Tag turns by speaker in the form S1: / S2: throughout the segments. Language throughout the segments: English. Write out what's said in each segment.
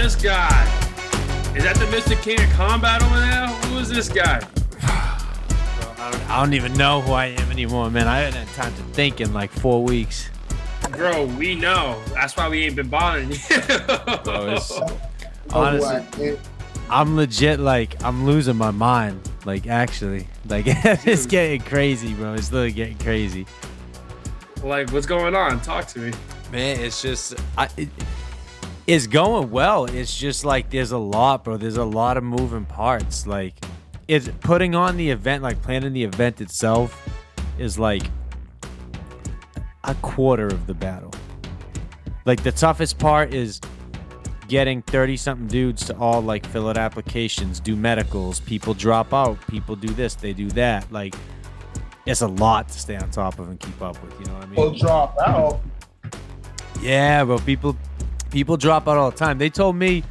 S1: this guy? Is that the Mr. King of Combat over there? Who is this guy?
S2: I don't even know who I am anymore, man. I haven't had time to think in like 4 weeks.
S1: Bro, we know. That's why we ain't been bothering you.
S2: Bro, honestly, I'm legit, like, I'm losing my mind. Like, actually. Like, it's getting crazy, bro. It's literally getting crazy.
S1: Like, what's going on? Talk to me.
S2: Man, it's just... it's going well. It's just, like, there's a lot, bro. There's a lot of moving parts. Like, it's putting on the event, like, planning the event itself is, like, a quarter of the battle. Like, the toughest part is getting 30-something dudes to all, like, fill out applications, do medicals, people drop out, people do this, they do that. Like, it's a lot to stay on top of and keep up with, you know what I mean?
S3: People drop out.
S2: Yeah, bro, people drop out all the time. They told me,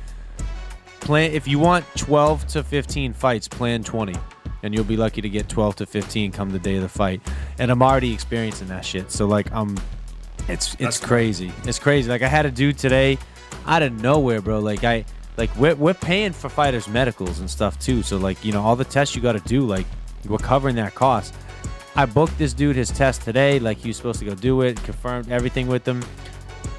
S2: if you want 12 to 15 fights, plan 20. And you'll be lucky to get 12 to 15 come the day of the fight. And I'm already experiencing that shit. So, like, it's crazy. It's crazy. Like, I had a dude today out of nowhere, bro. Like, we're paying for fighters' medicals and stuff too. So, like, you know, all the tests you got to do, like, we're covering that cost. I booked this dude his test today. Like, he was supposed to go do it, confirmed everything with him.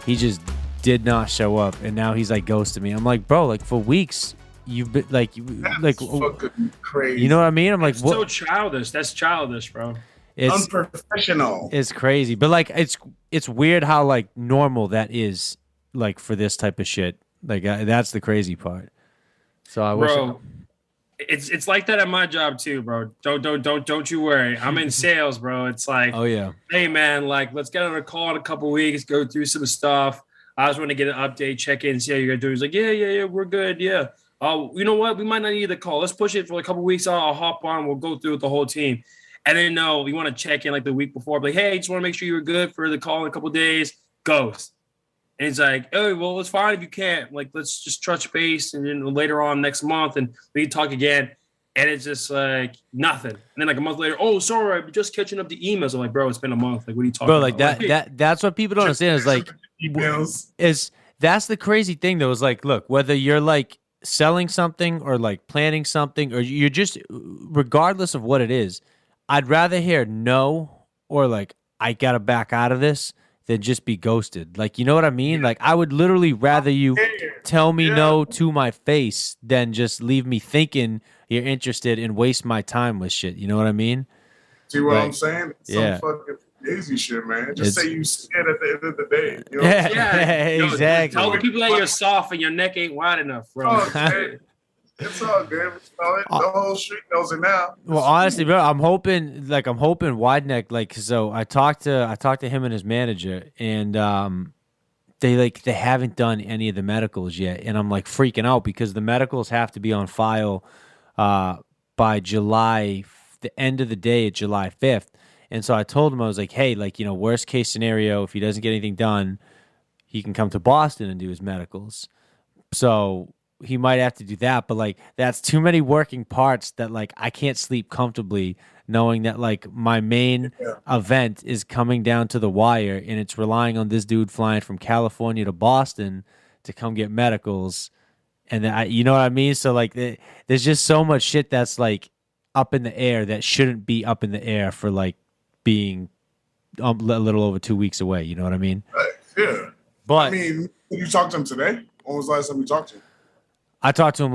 S2: He just did not show up, and now he's like ghosting me. I'm like, bro, like, for weeks you've been like
S3: fucking crazy.
S2: You know what I mean? I'm like,
S1: It's
S2: what?
S1: so childish. That's childish, bro.
S2: It's
S3: unprofessional.
S2: It's crazy, but like, it's weird how, like, normal that is, like, for this type of shit. Like, that's the crazy part. So I wish.
S1: Bro, it's like that at my job too, bro. Don't you worry. I'm in sales, bro. It's like,
S2: Oh yeah.
S1: hey man, like, let's get on a call in a couple weeks, go through some stuff. I just want to get an update, check in, see how you're doing. He's like, yeah, we're good, yeah. Oh, you know what? We might not need the call. Let's push it for a couple weeks. I'll hop on. We'll go through with the whole team. And then no, we want to check in like the week before. Like, hey, just want to make sure you were good for the call in a couple of days. Ghost. And it's like, oh, well, it's fine if you can't. Like, let's just touch base, and then later on next month, and we can talk again. And it's just like nothing. And then like a month later, oh, sorry, I'm just catching up the emails. I'm like, bro, it's been a month. Like, what are you talking
S2: Bro,
S1: about?
S2: like that's what people don't understand. Is like,
S3: Emails.
S2: that's the crazy thing though. Is like, look, whether you're like selling something or like planning something, or you're just, regardless of what it is, I'd rather hear no or like, I gotta back out of this, than just be ghosted. Like, you know what I mean? Like, I would literally rather you tell me no to my face than just leave me thinking you're interested and waste my time with shit. You know what I mean?
S3: See what I'm saying?
S2: Yeah.
S3: Some fucking crazy shit, man. Just say you scared at the end of the day. You know?
S2: Exactly.
S1: Tell the people that you're soft and your neck ain't wide enough, bro.
S3: Oh, man. It's all good. The whole street knows it now.
S2: Well, honestly, bro, I'm hoping wide neck. Like, so I talked to him and his manager, and they haven't done any of the medicals yet, and I'm like freaking out because the medicals have to be on file by July, the end of the day at July 5th. And so I told him, I was like, hey, like, you know, worst case scenario, if he doesn't get anything done, he can come to Boston and do his medicals. So he might have to do that, but like, that's too many working parts that like I can't sleep comfortably knowing that like my main event is coming down to the wire, and it's relying on this dude flying from California to Boston to come get medicals. And then you know what I mean? So like, there's just so much shit that's like up in the air that shouldn't be up in the air for like being a little over 2 weeks away. You know what I mean?
S3: Right. Yeah.
S2: But
S3: I mean, you talked to him today? When was the last time you talked to him?
S2: I talked to him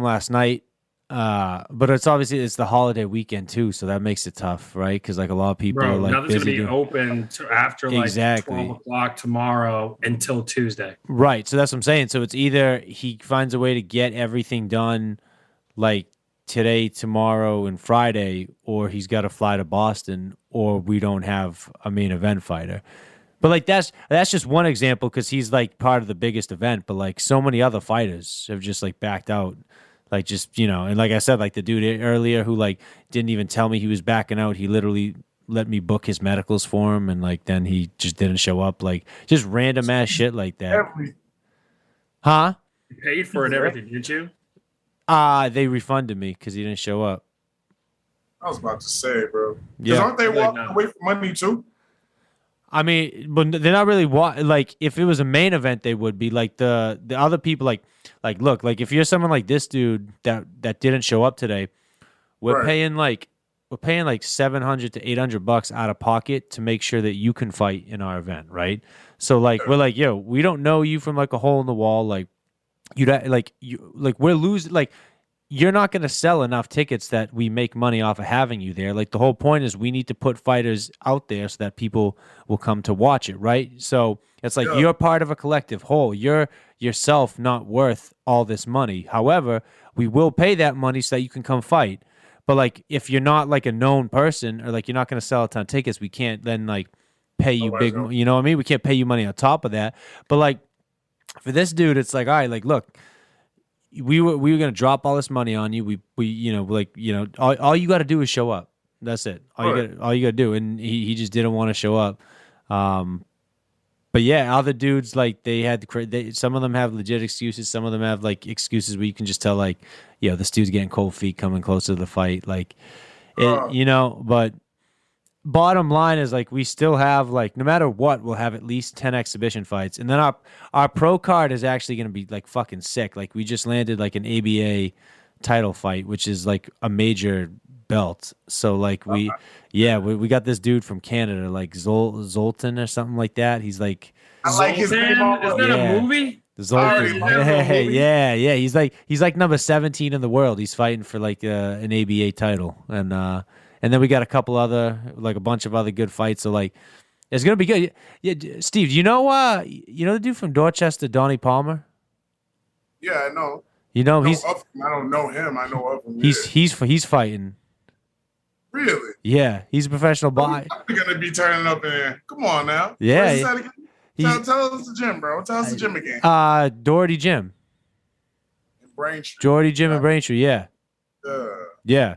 S2: last night, but it's the holiday weekend too, so that makes it tough, right? Because like a lot of people are like
S1: nothing's
S2: busy.
S1: gonna be open after like 12 o'clock tomorrow until Tuesday.
S2: Right, so that's what I'm saying. So it's either he finds a way to get everything done like today, tomorrow, and Friday, or he's got to fly to Boston, or we don't have a main event fighter. But like that's just one example because he's like part of the biggest event. But like so many other fighters have just like backed out, like just, you know. And like I said, like the dude earlier who like didn't even tell me he was backing out. He literally let me book his medicals for him, and like then he just didn't show up. Like just random ass shit like that. Huh?
S1: You paid for it and everything, didn't you?
S2: They refunded me because he didn't show up.
S3: I was about to say, bro. Because
S2: Yeah.
S3: aren't they walking away from money too?
S2: I mean, but they're not really like if it was a main event, they would be like the other people like look like if you're someone like this dude that didn't show up today, we're
S3: Right.
S2: paying like $700 to $800 out of pocket to make sure that you can fight in our event, right? So like we're like, yo, we don't know you from like a hole in the wall, like we're losing like. You're not going to sell enough tickets that we make money off of having you there. Like the whole point is we need to put fighters out there so that people will come to watch it, right? So it's like you're part of a collective whole. You're yourself not worth all this money. However, we will pay that money so that you can come fight. But like if you're not like a known person or like you're not going to sell a ton of tickets, we can't then like pay you big, you know what I mean? We can't pay you money on top of that. But like for this dude, it's like, all right, like look, we were gonna drop all this money on you. All you got to do is show up. That's it. All you got to do. And he just didn't want to show up. But yeah, other dudes like some of them have legit excuses. Some of them have like excuses where you can just tell like, this dude's getting cold feet coming closer to the fight. Like, But bottom line is like we still have like no matter what we'll have at least 10 exhibition fights, and then our pro card is actually going to be like fucking sick. Like we just landed like an ABA title fight, which is like a major belt. So like we got this dude from Canada like Zoltan or something like that. He's like
S3: I like his name.
S1: Is that a movie?
S2: Zoltan. Yeah. He's like number 17 in the world. He's fighting for like an ABA title, and then we got a bunch of other good fights. So like, it's gonna be good. Yeah, Steve, you know the dude from Dorchester, Donnie Palmer?
S3: Yeah, I know.
S2: You know
S3: I don't know him. I know of him.
S2: He's fighting.
S3: Really?
S2: Yeah, he's a professional boxer.
S3: I'm gonna be turning up in there. Come on now.
S2: Yeah.
S3: Tell us the gym, bro. Tell us the gym again.
S2: Doherty Gym.
S3: In Braintree.
S2: Doherty Gym in Braintree. Yeah. Yeah.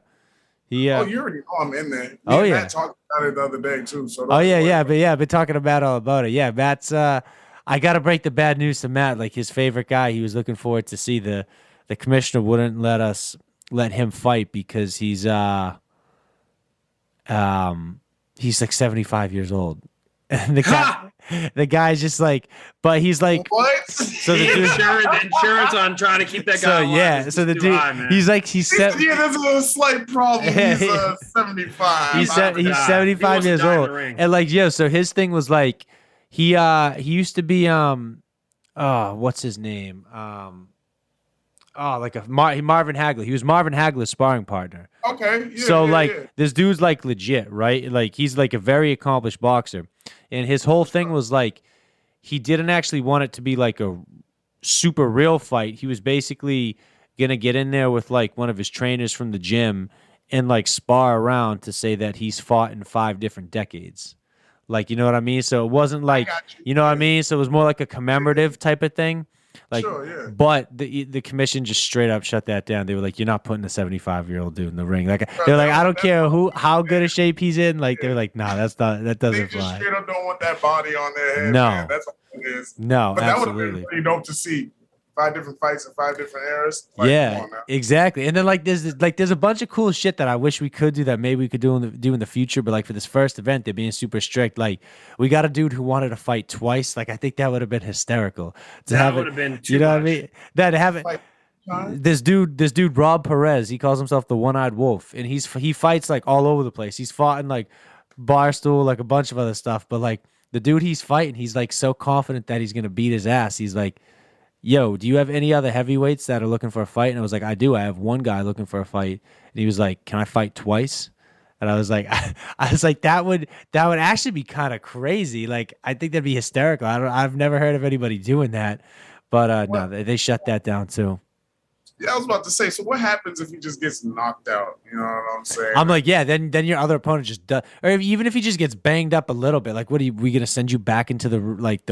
S3: You already know I'm in there. Matt talked about it the other day too. So
S2: I've been talking to Matt all about it. Yeah, Matt's. I got to break the bad news to Matt. Like his favorite guy, he was looking forward to see the commissioner wouldn't let him fight because he's like 75 years old, and the guy's just like, but he's like,
S3: what?
S1: So the insurance on trying to keep that guy alive.
S2: So the dude,
S1: high,
S2: he's like,
S3: there's a slight problem. He's 75.
S2: He's 75 years old, and like, so his thing was like, he used to be what's his name? Marvin Hagler. He was Marvin Hagler's sparring partner.
S3: Okay.
S2: This dude's like legit, right? Like he's like a very accomplished boxer. And his whole thing was like he didn't actually want it to be like a super real fight. He was basically gonna get in there with like one of his trainers from the gym and like spar around to say that he's fought in 5 different decades. Like, you know what I mean? So it wasn't like, you know what I mean? So it was more like a commemorative type of thing. Like, but the commission just straight up shut that down. They were like, "You're not putting a 75-year-old dude in the ring." Like they're like, "I don't care how good a shape he's in." Like they're like, "Nah, that doesn't
S3: they just
S2: fly."
S3: Straight up don't want that body on their head.
S2: No,
S3: man. That's what it is.
S2: No,
S3: but
S2: absolutely.
S3: That would have been pretty dope to see. 5 different fights in 5 different eras. Like,
S2: yeah, exactly. And then there's a bunch of cool shit that I wish we could do that maybe we could do in the future. But like for this first event, they're being super strict. Like we got a dude who wanted to fight twice. Like I think that would have been hysterical.
S1: That would have been too
S2: you know
S1: much.
S2: what I mean? That have it. This dude Rob Perez, he calls himself the One-Eyed Wolf, and he fights like all over the place. He's fought in like Barstool, like a bunch of other stuff. But like the dude he's fighting, he's like so confident that he's gonna beat his ass. He's like, "Yo, do you have any other heavyweights that are looking for a fight?" And I was like, "I do. I have one guy looking for a fight." And he was like, "Can I fight twice?" And I was like, that would actually be kind of crazy. Like, I think that'd be hysterical. I've never heard of anybody doing that, but no, they shut that down too.
S3: Yeah, I was about to say. So what happens if he just gets knocked out? You know what I'm saying?
S2: I'm like, yeah. Then your other opponent just does, or even if he just gets banged up a little bit, like, we gonna send you back into the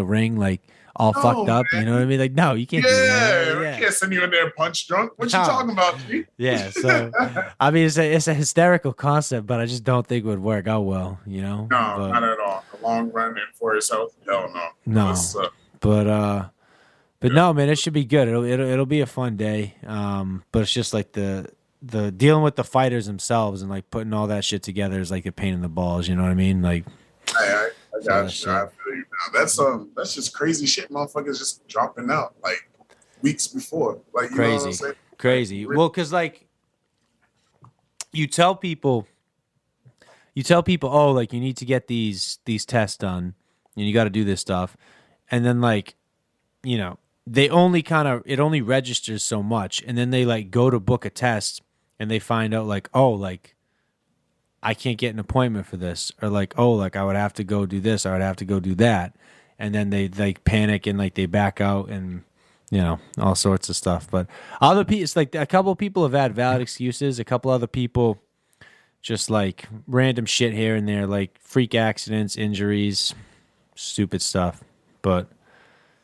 S2: ring, like all fucked up?
S3: Man.
S2: You know what I mean? Like, no, you can't. Do that.
S3: We can't send you in there punch drunk. What you talking about, G?
S2: Yeah. So I mean, it's a hysterical concept, but I just don't think it would work out well. You know?
S3: No, not at all. The long run and for yourself, hell no.
S2: No. But no, man, it should be good. It'll be a fun day. But it's just like the dealing with the fighters themselves and like putting all that shit together is like a pain in the balls. You know what I mean? Like,
S3: I I got you. I feel you now. That's just crazy shit. Motherfuckers just dropping out like weeks before. Like, you know what I'm saying?
S2: Crazy. Well, because like you tell people, oh, like you need to get these tests done, and you got to do this stuff, and then like, you know, it only registers so much, and then they like go to book a test, and they find out like, oh, like I can't get an appointment for this, or like, oh, like I would have to go do this, or I'd have to go do that, and then they like panic and like they back out and, you know, all sorts of stuff. But other people, it's like a couple of people have had valid excuses. A couple other people just like random shit here and there, like freak accidents, injuries, stupid stuff. But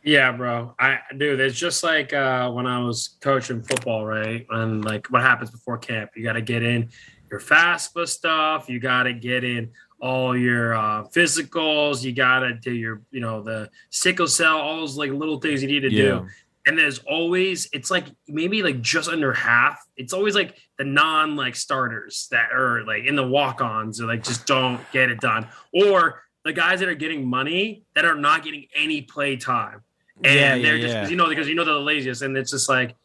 S1: yeah, bro, dude, it's just like when I was coaching football, right? And like what happens before camp, you got to get in your FAFSA stuff. You got to get in all your physicals. You got to do your, you know, the sickle cell, all those like little things you need to do. And there's always, it's like maybe like just under half. It's always like the non like starters that are like in the walk-ons or like just don't get it done. Or the guys that are getting money that are not getting any play time. And they're just, because they're the laziest. And it's just like,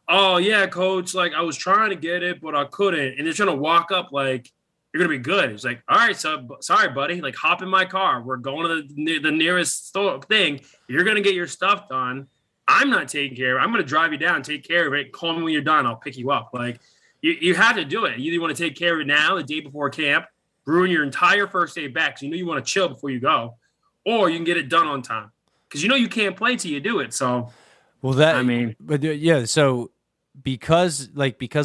S1: oh yeah, coach, like I was trying to get it, but I couldn't. And they're trying to walk up like you're gonna be good. It's like, all right, so sorry, buddy. Like hop in my car. We're going to the nearest store thing. You're gonna get your stuff done. I'm not taking care of it. I'm gonna drive you down, take care of it. Call me when you're done. I'll pick you up. Like you have to do it. You either want to take care of it now, the day before camp, ruin your entire first day back because you want to chill before you go, or you can get it done on time because you can't play till you do it. So,
S2: so. Because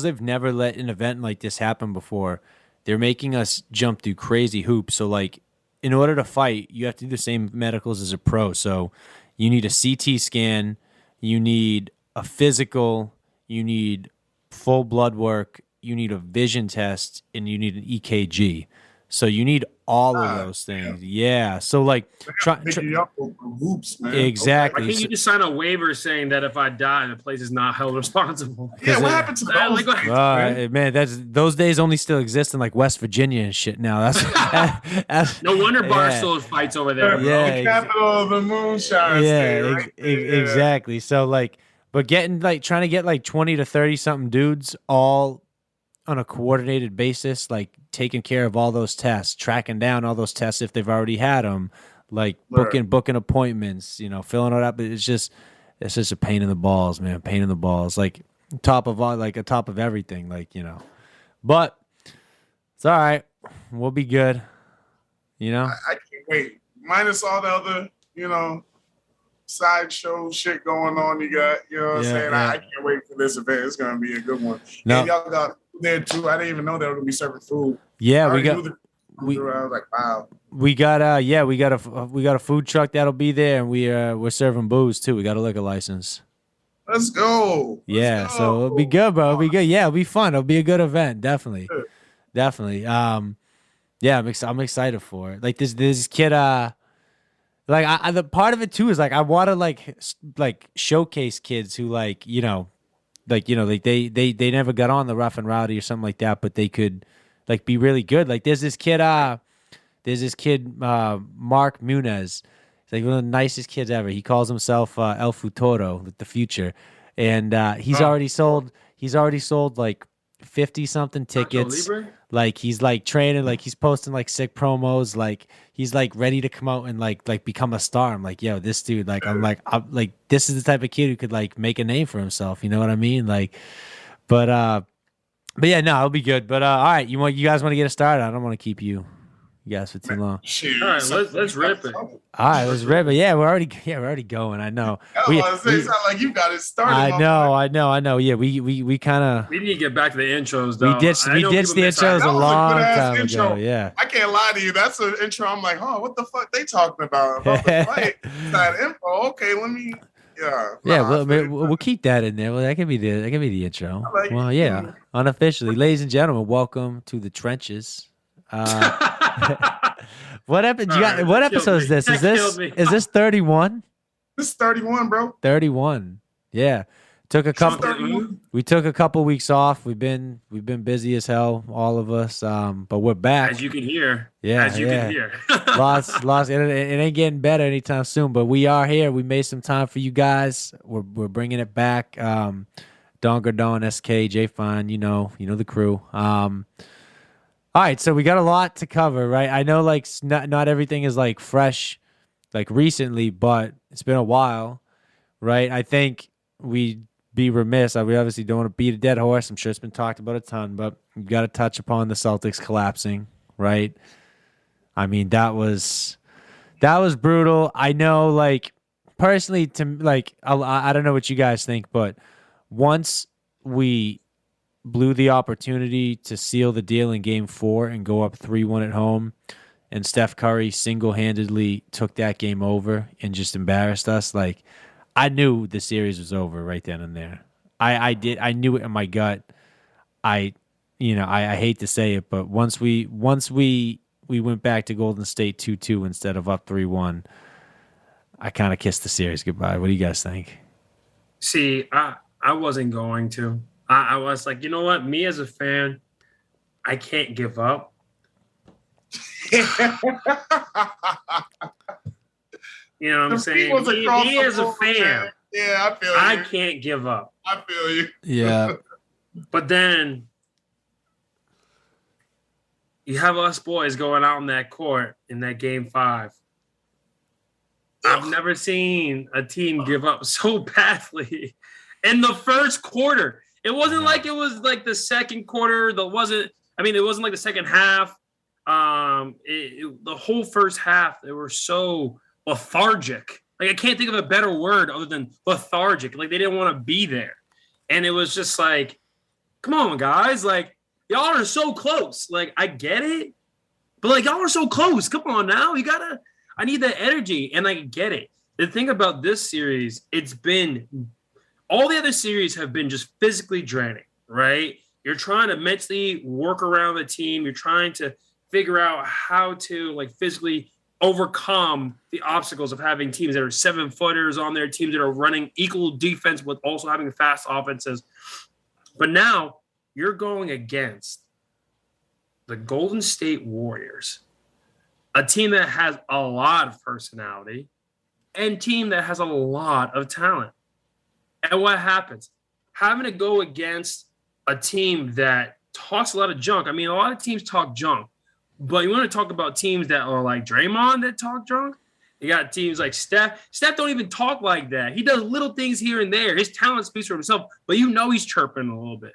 S2: they've never let an event like this happen before, they're making us jump through crazy hoops. So, like, in order to fight, you have to do the same medicals as a pro. So, you need a CT scan, you need a physical, you need full blood work, you need a vision test, and you need an EKG. So, you need all of those things. Yeah. So, like,
S3: hoops, man.
S2: Exactly.
S1: I think you just sign a waiver saying that if I die, the place is not held responsible.
S3: Yeah, what happened to those?
S2: Man, those days only still exist in like West Virginia and shit now. That's
S1: no wonder Barstool fights over there.
S2: Yeah,
S3: the capital of the moonshine.
S2: Exactly. So like, but trying to get like 20 to 30 something dudes all on a coordinated basis, like taking care of all those tests, tracking down all those tests if they've already had them, like booking appointments, filling it up. It's just a pain in the balls, man. Pain in the balls, like top of everything, But it's all right. We'll be good.
S3: I can't wait. Minus all the other, sideshow shit going on. You got, what I'm saying? I can't wait for this event. It's gonna be a good one. No. And y'all got there too. I didn't even know they were gonna be serving food.
S2: Yeah,
S3: I was like, wow.
S2: We got a food truck that'll be there, and we're serving booze too. We got a liquor license.
S3: Let's go.
S2: So it'll be good, bro. It'll be good. Yeah, it'll be fun. It'll be a good event. Definitely. I'm excited for it. Like this kid. The part of it too is like I want to like showcase kids who they never got on the rough and rowdy or something like that, but they could like be really good. Like there's this kid Mark Munez. He's like one of the nicest kids ever. He calls himself El Futuro, the future, and he's already sold like 50 something tickets. Like he's like training, like he's posting like sick promos, like he's like ready to come out and like become a star. I'm like, yo, this dude, like I'm like this is the type of kid who could like make a name for himself. You know what I mean? Like, but yeah, no, it'll be good. But all right, you guys want to get it started? I don't want to keep you guys for too long.
S1: All right, let's rip it.
S2: All right, let's rip it. Yeah, we're already going. I know.
S3: It's not like you got it started.
S2: I know. Yeah, we kind of.
S1: We need to get back to the intros, though.
S2: We ditched the intros a long time ago. Yeah.
S3: I can't lie to you. That's an intro. I'm like, what the fuck they talking about the fight? That info. Okay, let me. Yeah.
S2: We'll keep that in there. Well, that can be the intro. Well, yeah. Unofficially, ladies and gentlemen, welcome to the trenches. What happened? What episode is this? Is this 31?
S3: This is 31, bro.
S2: 31. Yeah. We took a couple weeks off. We've been busy as hell, all of us. But we're back.
S1: As you can hear.
S2: Yeah.
S1: As you can hear.
S2: lost. It ain't getting better anytime soon. But we are here. We made some time for you guys. We're bringing it back. Don Gardon, SK, J Fine. You know the crew. All right, so we got a lot to cover, right? I know like not everything is like fresh, like recently, but it's been a while, right? I think we'd be remiss. We obviously don't want to beat a dead horse. I'm sure it's been talked about a ton, but you got to touch upon the Celtics collapsing, right? I mean, that was brutal. I know, like personally, I don't know what you guys think, but once we blew the opportunity to seal the deal in Game 4 and go up 3-1 at home, and Steph Curry single-handedly took that game over and just embarrassed us. Like, I knew the series was over right then and there. I knew it in my gut. I hate to say it, but once we went back to Golden State 2-2 instead of up 3-1, I kind of kissed the series goodbye. What do you guys think?
S1: See, I wasn't going to. I was like, you know what? Me as a fan, I can't give up. You know what I'm saying? Me as a fan,
S3: yeah, I feel you.
S1: I can't give up.
S3: I feel you.
S2: Yeah.
S1: But then you have us boys going out in that court in that Game 5. I've never seen a team give up so badly in the first quarter. It wasn't like it was like the second quarter. It wasn't like the second half. The whole first half, they were so lethargic. Like, I can't think of a better word other than lethargic. Like, they didn't want to be there. And it was just like, come on, guys. Like, y'all are so close. Like, I get it. But, like, y'all are so close. Come on now. I need that energy. And I get it. The thing about this series, all the other series have been just physically draining, right? You're trying to mentally work around the team. You're trying to figure out how to, like, physically overcome the obstacles of having teams that are 7-footers on their teams that are running equal defense with also having fast offenses. But now you're going against the Golden State Warriors, a team that has a lot of personality and team that has a lot of talent. And what happens? Having to go against a team that talks a lot of junk. I mean, a lot of teams talk junk, but you want to talk about teams that are like Draymond that talk junk? You got teams like Steph. Steph don't even talk like that. He does little things here and there. His talent speaks for himself, but he's chirping a little bit.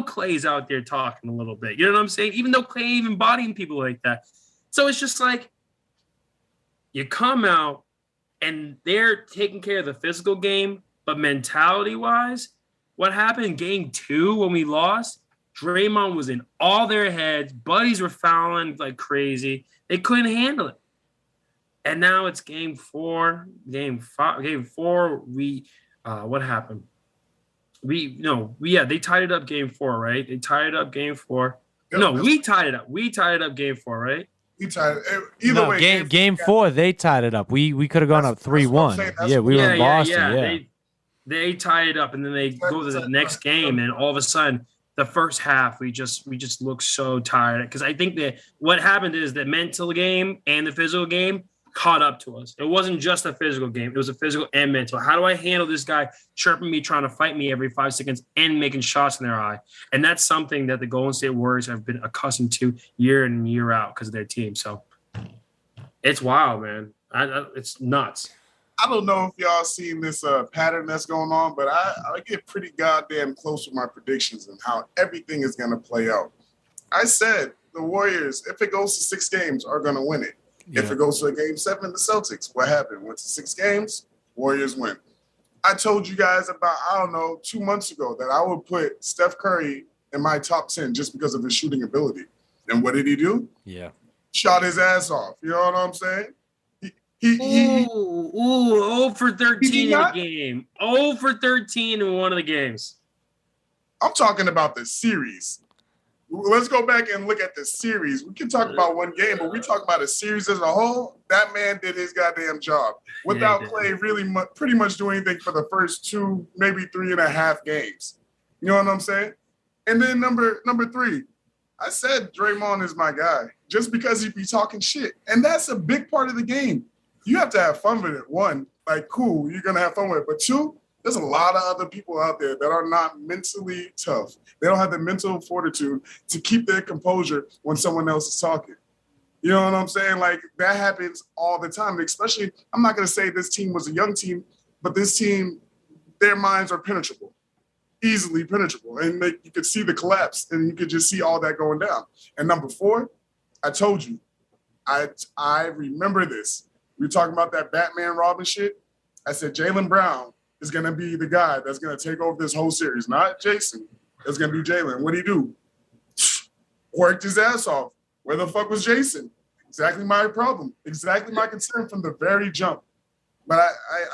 S1: Clay's out there talking a little bit. You know what I'm saying? Even though Clay ain't even bodying people like that. So it's just like you come out and they're taking care of the physical game, but mentality-wise, what happened in Game 2 when we lost? Draymond was in all their heads. Buddies were fouling like crazy. They couldn't handle it. And now it's Game 4. Game 4, what happened? They tied it up Game 4, right? They tied it up Game 4. No, we tied it up. We tied it up Game 4, right?
S3: We tied it. Either way.
S2: Game 4, they tied it up. We could have gone up 3-1. Yeah, we were in Boston. Yeah.
S1: They tie it up, and then they go to the next game, and all of a sudden, the first half, we just look so tired. Because I think that what happened is the mental game and the physical game caught up to us. It wasn't just a physical game. It was a physical and mental. How do I handle this guy chirping me, trying to fight me every 5 seconds and making shots in their eye? And that's something that the Golden State Warriors have been accustomed to year in and year out because of their team. So it's wild, man. It's nuts.
S3: I don't know if y'all seen this pattern that's going on, but I get pretty goddamn close with my predictions and how everything is going to play out. I said the Warriors, if it goes to 6 games, are going to win it. Yeah. If it goes to a Game 7, the Celtics, what happened? Went to 6 games, Warriors win. I told you guys about, 2 months ago that I would put Steph Curry in my top 10 just because of his shooting ability. And what did he do?
S2: Yeah.
S3: Shot his ass off. You know what I'm saying?
S1: He 0 for 13 in a game. 0 for 13 in one of the games.
S3: I'm talking about the series. let's go back and look at the series. We can talk about one game, but we talk about a series as a whole. That man did his goddamn job without Clay really pretty much doing anything for the first 2, maybe 3.5 games. You know what I'm saying? And then number 3, I said Draymond is my guy just because he be talking shit. And that's a big part of the game. You have to have fun with it. 1, like, cool, you're going to have fun with it. But 2, there's a lot of other people out there that are not mentally tough. They don't have the mental fortitude to keep their composure when someone else is talking. You know what I'm saying? Like, that happens all the time. Especially, I'm not going to say this team was a young team, but this team, their minds are penetrable. Easily penetrable, and you could see the collapse, and you could just see all that going down. And number 4, I told you, I remember this. We were talking about that Batman Robin shit. I said Jaylen Brown is going to be the guy that's going to take over this whole series, not Jason. It's going to be Jaylen. What did he do? Worked his ass off. Where the fuck was Jason? Exactly my problem. Exactly my concern from the very jump. But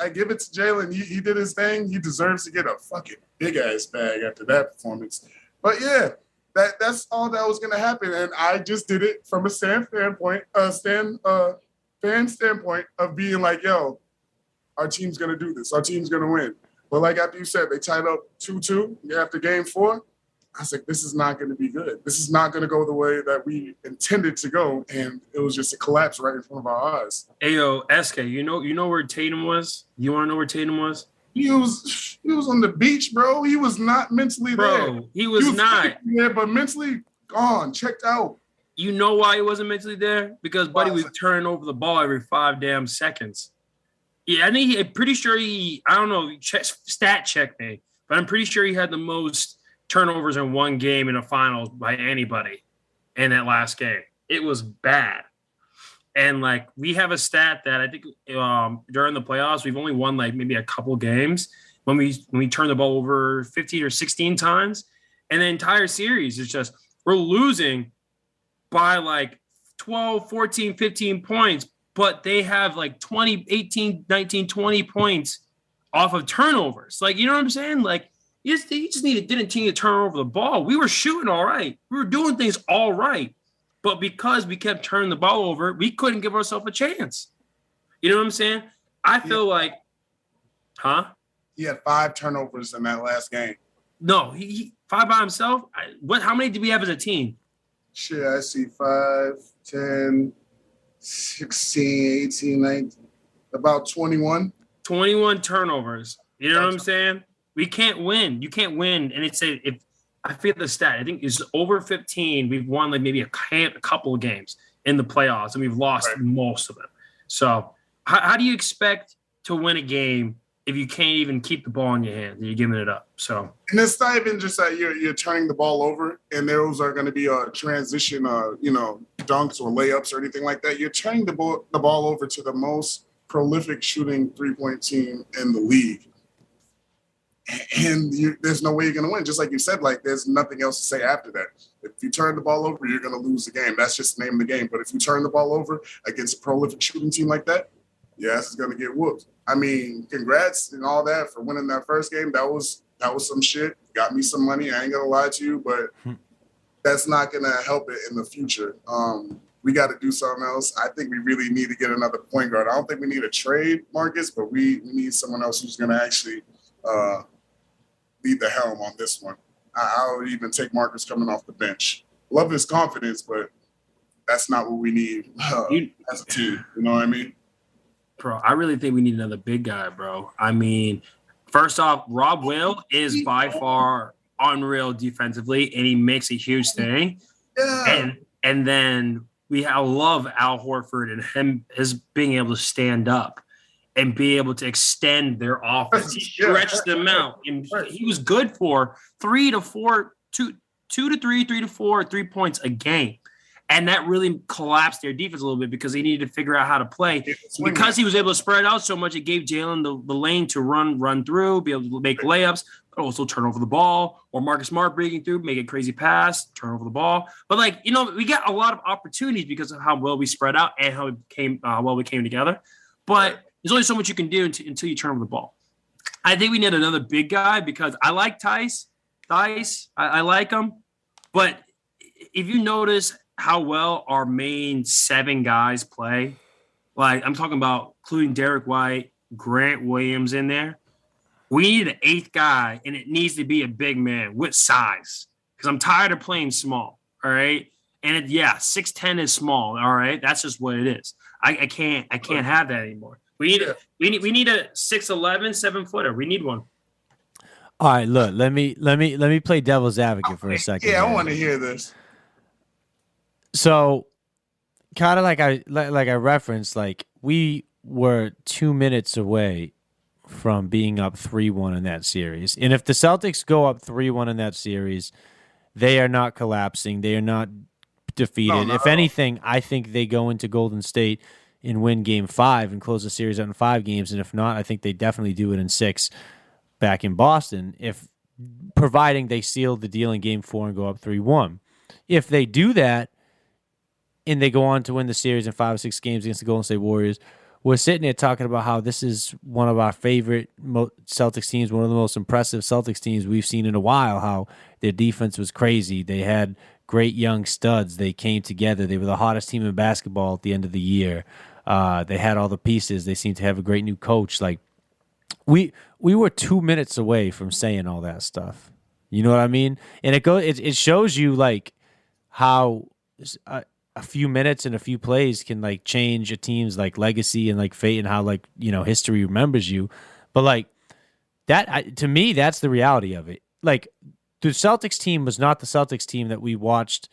S3: I give it to Jaylen. He did his thing. He deserves to get a fucking big-ass bag after that performance. But, yeah, that's all that was going to happen. And I just did it from a fan standpoint of being like, yo, our team's going to do this. Our team's going to win. But like after you said, they tied up 2-2 after game 4. I was like, this is not going to be good. This is not going to go the way that we intended to go, and it was just a collapse right in front of our eyes.
S1: Hey, yo, SK, you know where Tatum was? You want to know where Tatum was?
S3: He was on the beach, bro. He was not mentally there.
S1: He was not.
S3: Yeah, but mentally gone, checked out.
S1: You know why he wasn't mentally there? Because Buddy was turning over the ball every 5 damn seconds. Yeah, I think I'm pretty sure I don't know, stat check me, but I'm pretty sure he had the most turnovers in one game in a finals by anybody in that last game. It was bad. And like, we have a stat that I think during the playoffs, we've only won like maybe a couple games when we turn the ball over 15 or 16 times. And the entire series is just, we're losing by like 12, 14, 15 points, but they have like 20, 18, 19, 20 points off of turnovers. Like, you know what I'm saying? Like, you just didn't need to turn over the ball. We were shooting all right. We were doing things all right. But because we kept turning the ball over, we couldn't give ourselves a chance. You know what I'm saying? I feel like,
S3: He had 5 turnovers in that last game.
S1: No, he 5 by himself. How many did we have as a team?
S3: Shit, I see 5, 10, 16, 18, 19, about 21.
S1: 21 turnovers. You know what I'm saying? We can't win. You can't win. And if I forget the stat, I think it's over 15. We've won like maybe a couple of games in the playoffs, and we've lost most of them. So how do you expect to win a game if you can't even keep the ball in your hand and you're giving it up? So, and
S3: it's not even just that you're turning the ball over, and those are going to be a transition, dunks or layups or anything like that. You're turning the ball over to the most prolific shooting 3-point team in the league. And there's no way you're going to win. Just like you said, like, there's nothing else to say after that. If you turn the ball over, you're going to lose the game. That's just the name of the game. But if you turn the ball over against a prolific shooting team like that, your ass is going to get whooped. I mean, congrats and all that for winning that first game. That was some shit. Got me some money. I ain't going to lie to you, but that's not going to help it in the future. We got to do something else. I think we really need to get another point guard. I don't think we need a trade, Marcus, but we need someone else who's going to actually lead the helm on this one. I would even take Marcus coming off the bench. Love his confidence, but that's not what we need as a team. You know what I mean?
S1: Bro, I really think we need another big guy, bro. I mean, first off, Rob Will is by far unreal defensively, and he makes a huge thing.
S3: Yeah.
S1: And then I love Al Horford and him as being able to stand up and be able to extend their offense. He stretched them out. And he was good for 3 to 4, 2 to 3, 3 to 4, 3 points a game. And that really collapsed their defense a little bit because they needed to figure out how to play. Because he was able to spread out so much, it gave Jalen the lane to run through, be able to make layups, but also turn over the ball, or Marcus Smart breaking through, make a crazy pass, turn over the ball. But, we got a lot of opportunities because of how well we spread out and how we came together. But there's only so much you can do until you turn over the ball. I think we need another big guy because I like Tice. I like him. But if you notice how well our main 7 guys play, like I'm talking about including Derek White, Grant Williams in there, we need an 8th guy, and it needs to be a big man with size because I'm tired of playing small. All right. And 6'10" is small. All right. That's just what it is. I can't have that anymore. We need a 6'11", 7-footer. We need one.
S2: All right, look, let me play devil's advocate for a second.
S3: Yeah, I want to hear this.
S2: So, kind of like I referenced, like we were 2 minutes away from being up 3-1 in that series. And if the Celtics go up 3-1 in that series, they are not collapsing. They are not defeated.
S3: No,
S2: if anything, I think they go into Golden State and win Game 5 and close the series out in 5 games. And if not, I think they definitely do it in 6 back in Boston, providing they seal the deal in Game 4 and go up 3-1. If they do that and they go on to win the series in 5 or 6 games against the Golden State Warriors, we're sitting there talking about how this is one of our favorite Celtics teams, one of the most impressive Celtics teams we've seen in a while, how their defense was crazy. They had great young studs. They came together. They were the hottest team in basketball at the end of the year. They had all the pieces. They seemed to have a great new coach. Like, we were 2 minutes away from saying all that stuff. You know what I mean? And it shows you like how a few minutes and a few plays can like change a team's like legacy and like fate and how like, you know, history remembers you. But like that, to me, that's the reality of it. Like the Celtics team was not the Celtics team that we watched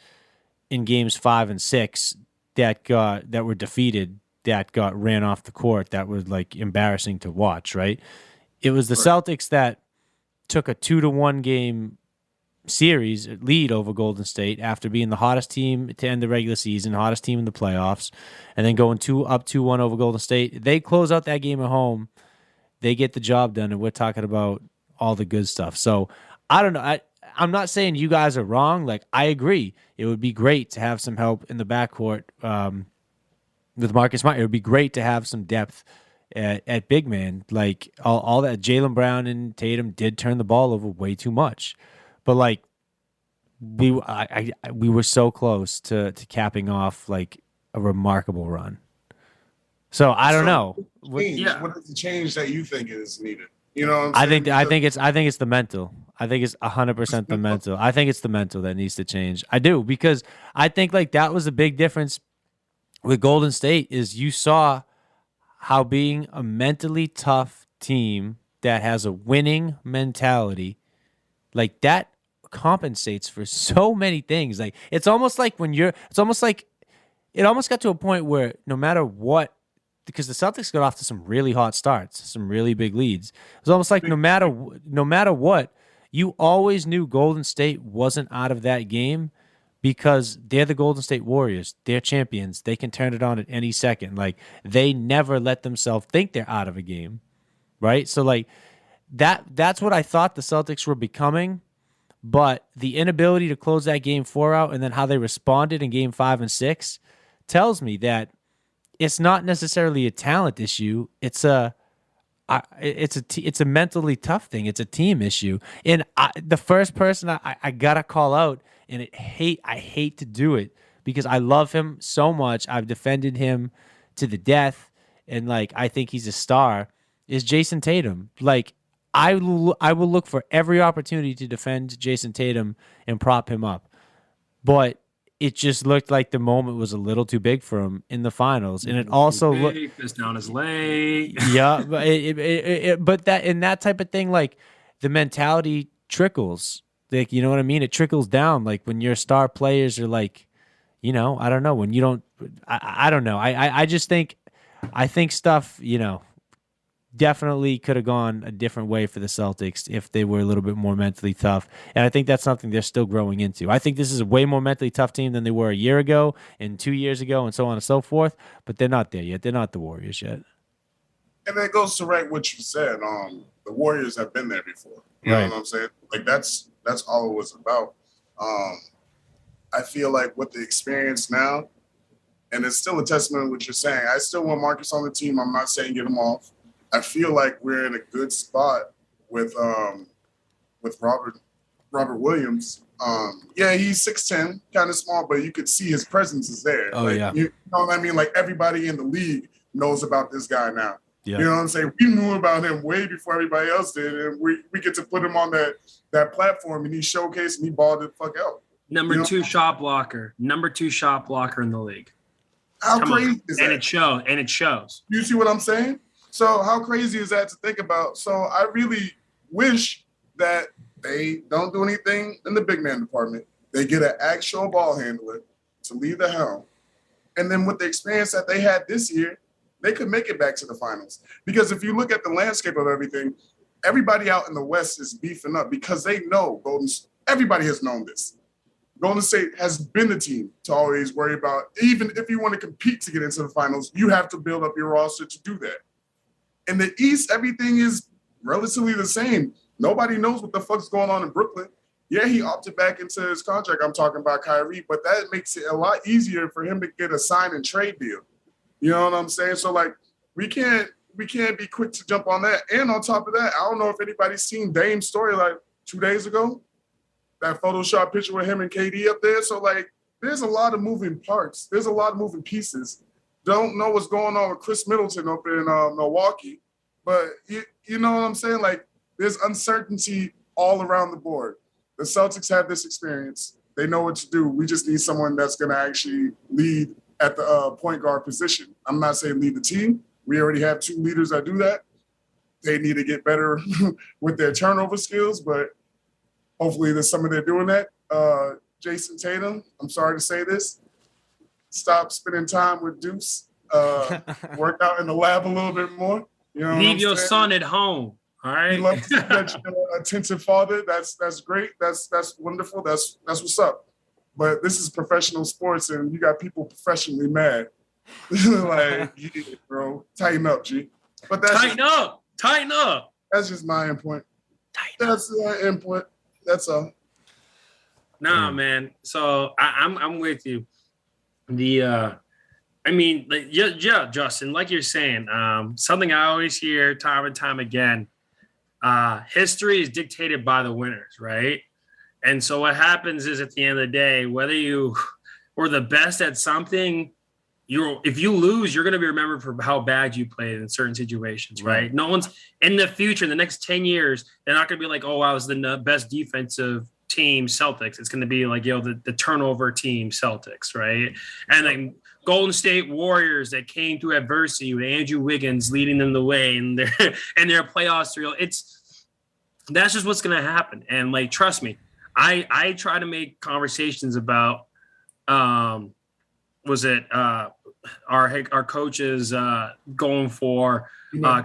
S2: in games 5 and 6 that were defeated, that got ran off the court, that was like embarrassing to watch, right? It was the Celtics that took a 2-1 game series lead over Golden State after being the hottest team to end the regular season, hottest team in the playoffs, and then going up 2-1 over Golden State. They close out that game at home. They get the job done, and we're talking about all the good stuff. So I don't know. I'm not saying you guys are wrong. Like, I agree. It would be great to have some help in the backcourt with Marcus Smart. It would be great to have some depth at big man. Like, all that. Jaylen Brown and Tatum did turn the ball over way too much. But like we were so close to capping off like a remarkable run. So I don't know.
S3: What is the change that you think is needed? You know what I'm saying?
S2: I think it's the mental. I think it's 100% the mental. I think it's the mental that needs to change. I do, because I think like that was a big difference with Golden State is you saw how being a mentally tough team that has a winning mentality, like that compensates for so many things. Like it almost got to a point where no matter what, because the Celtics got off to some really hot starts, some really big leads. It's almost like no matter what, you always knew Golden State wasn't out of that game because they're the Golden State Warriors. They're champions. They can turn it on at any second. Like they never let themselves think they're out of a game, right? So like that's what I thought the Celtics were becoming. But the inability to close that Game 4 out and then how they responded in Game 5 and 6 tells me that it's not necessarily a talent issue. It's a mentally tough thing. It's a team issue. And the first person I gotta call out, and I hate to do it because I love him so much. I've defended him to the death, and like I think he's a star. Is Jason Tatum. Like I will look for every opportunity to defend Jason Tatum and prop him up. But it just looked like the moment was a little too big for him in the finals. And it also looked
S1: fist down his leg.
S2: Yeah, but that in that type of thing, like the mentality trickles. Like, you know what I mean? It trickles down. Like when your star players are like, you know, I don't know, when you don't I don't know. I just think stuff, you know, definitely could have gone a different way for the Celtics if they were a little bit more mentally tough. And I think that's something they're still growing into. I think this is a way more mentally tough team than they were a year ago and 2 years ago and so on and so forth, but they're not there yet. They're not the Warriors yet.
S3: And that goes to right what you said. The Warriors have been there before. You know what I'm saying? Like that's all it was about. I feel like with the experience now, and it's still a testament to what you're saying, I still want Marcus on the team. I'm not saying get him off. I feel like we're in a good spot with Robert Robert Williams. Yeah, he's 6'10", kind of small, but you could see his presence is there.
S2: Oh, yeah.
S3: You know what I mean? Like, everybody in the league knows about this guy now.
S2: Yeah.
S3: You know what I'm saying? We knew about him way before everybody else did, and we get to put him on that platform, and he showcased and he balled it the fuck out.
S1: Number two shot blocker in the league.
S3: How crazy is that?
S1: And it shows.
S3: You see what I'm saying? So how crazy is that to think about? So I really wish that they don't do anything in the big man department. They get an actual ball handler to lead the helm. And then with the experience that they had this year, they could make it back to the finals. Because if you look at the landscape of everything, everybody out in the West is beefing up because they know everybody has known this. Golden State has been the team to always worry about, even if you want to compete to get into the finals, you have to build up your roster to do that. In the East, everything is relatively the same. Nobody knows what the fuck's going on in Brooklyn. Yeah, he opted back into his contract. I'm talking about Kyrie, but that makes it a lot easier for him to get a sign and trade deal. You know what I'm saying? So, like, we can't be quick to jump on that. And on top of that, I don't know if anybody's seen Dame's story like 2 days ago. That Photoshop picture with him and KD up there. So, like, there's a lot of moving parts. There's a lot of moving pieces. Don't know what's going on with Chris Middleton up in Milwaukee. But you know what I'm saying? Like, there's uncertainty all around the board. The Celtics have this experience. They know what to do. We just need someone that's going to actually lead at the point guard position. I'm not saying lead the team. We already have 2 leaders that do that. They need to get better with their turnover skills, but hopefully there's someone there doing that. Jason Tatum, I'm sorry to say this. Stop spending time with Deuce. Work out in the lab a little bit more. You know,
S1: leave your son at home. All right.
S3: You love to see that you're an attentive father. That's great. That's wonderful. That's what's up. But this is professional sports, and you got people professionally mad. Like, yeah, bro, tighten up, G. But that's
S1: tighten up.
S3: That's just my input. That's my input. That's all.
S1: Nah, man. So I'm with you. I mean, yeah, Justin, like you're saying, something I always hear time and time again. History is dictated by the winners, right? And so what happens is at the end of the day, whether you were the best at something, if you lose, you're going to be remembered for how bad you played in certain situations, right? No one's in the future, in the next 10 years, they're not going to be like, oh, I was the best defensive team Celtics. It's going to be like, the turnover team Celtics, right? And then Golden State Warriors that came through adversity with Andrew Wiggins leading them the way and their playoffs. That's just what's going to happen. And like, trust me, I try to make conversations about, our coaches going for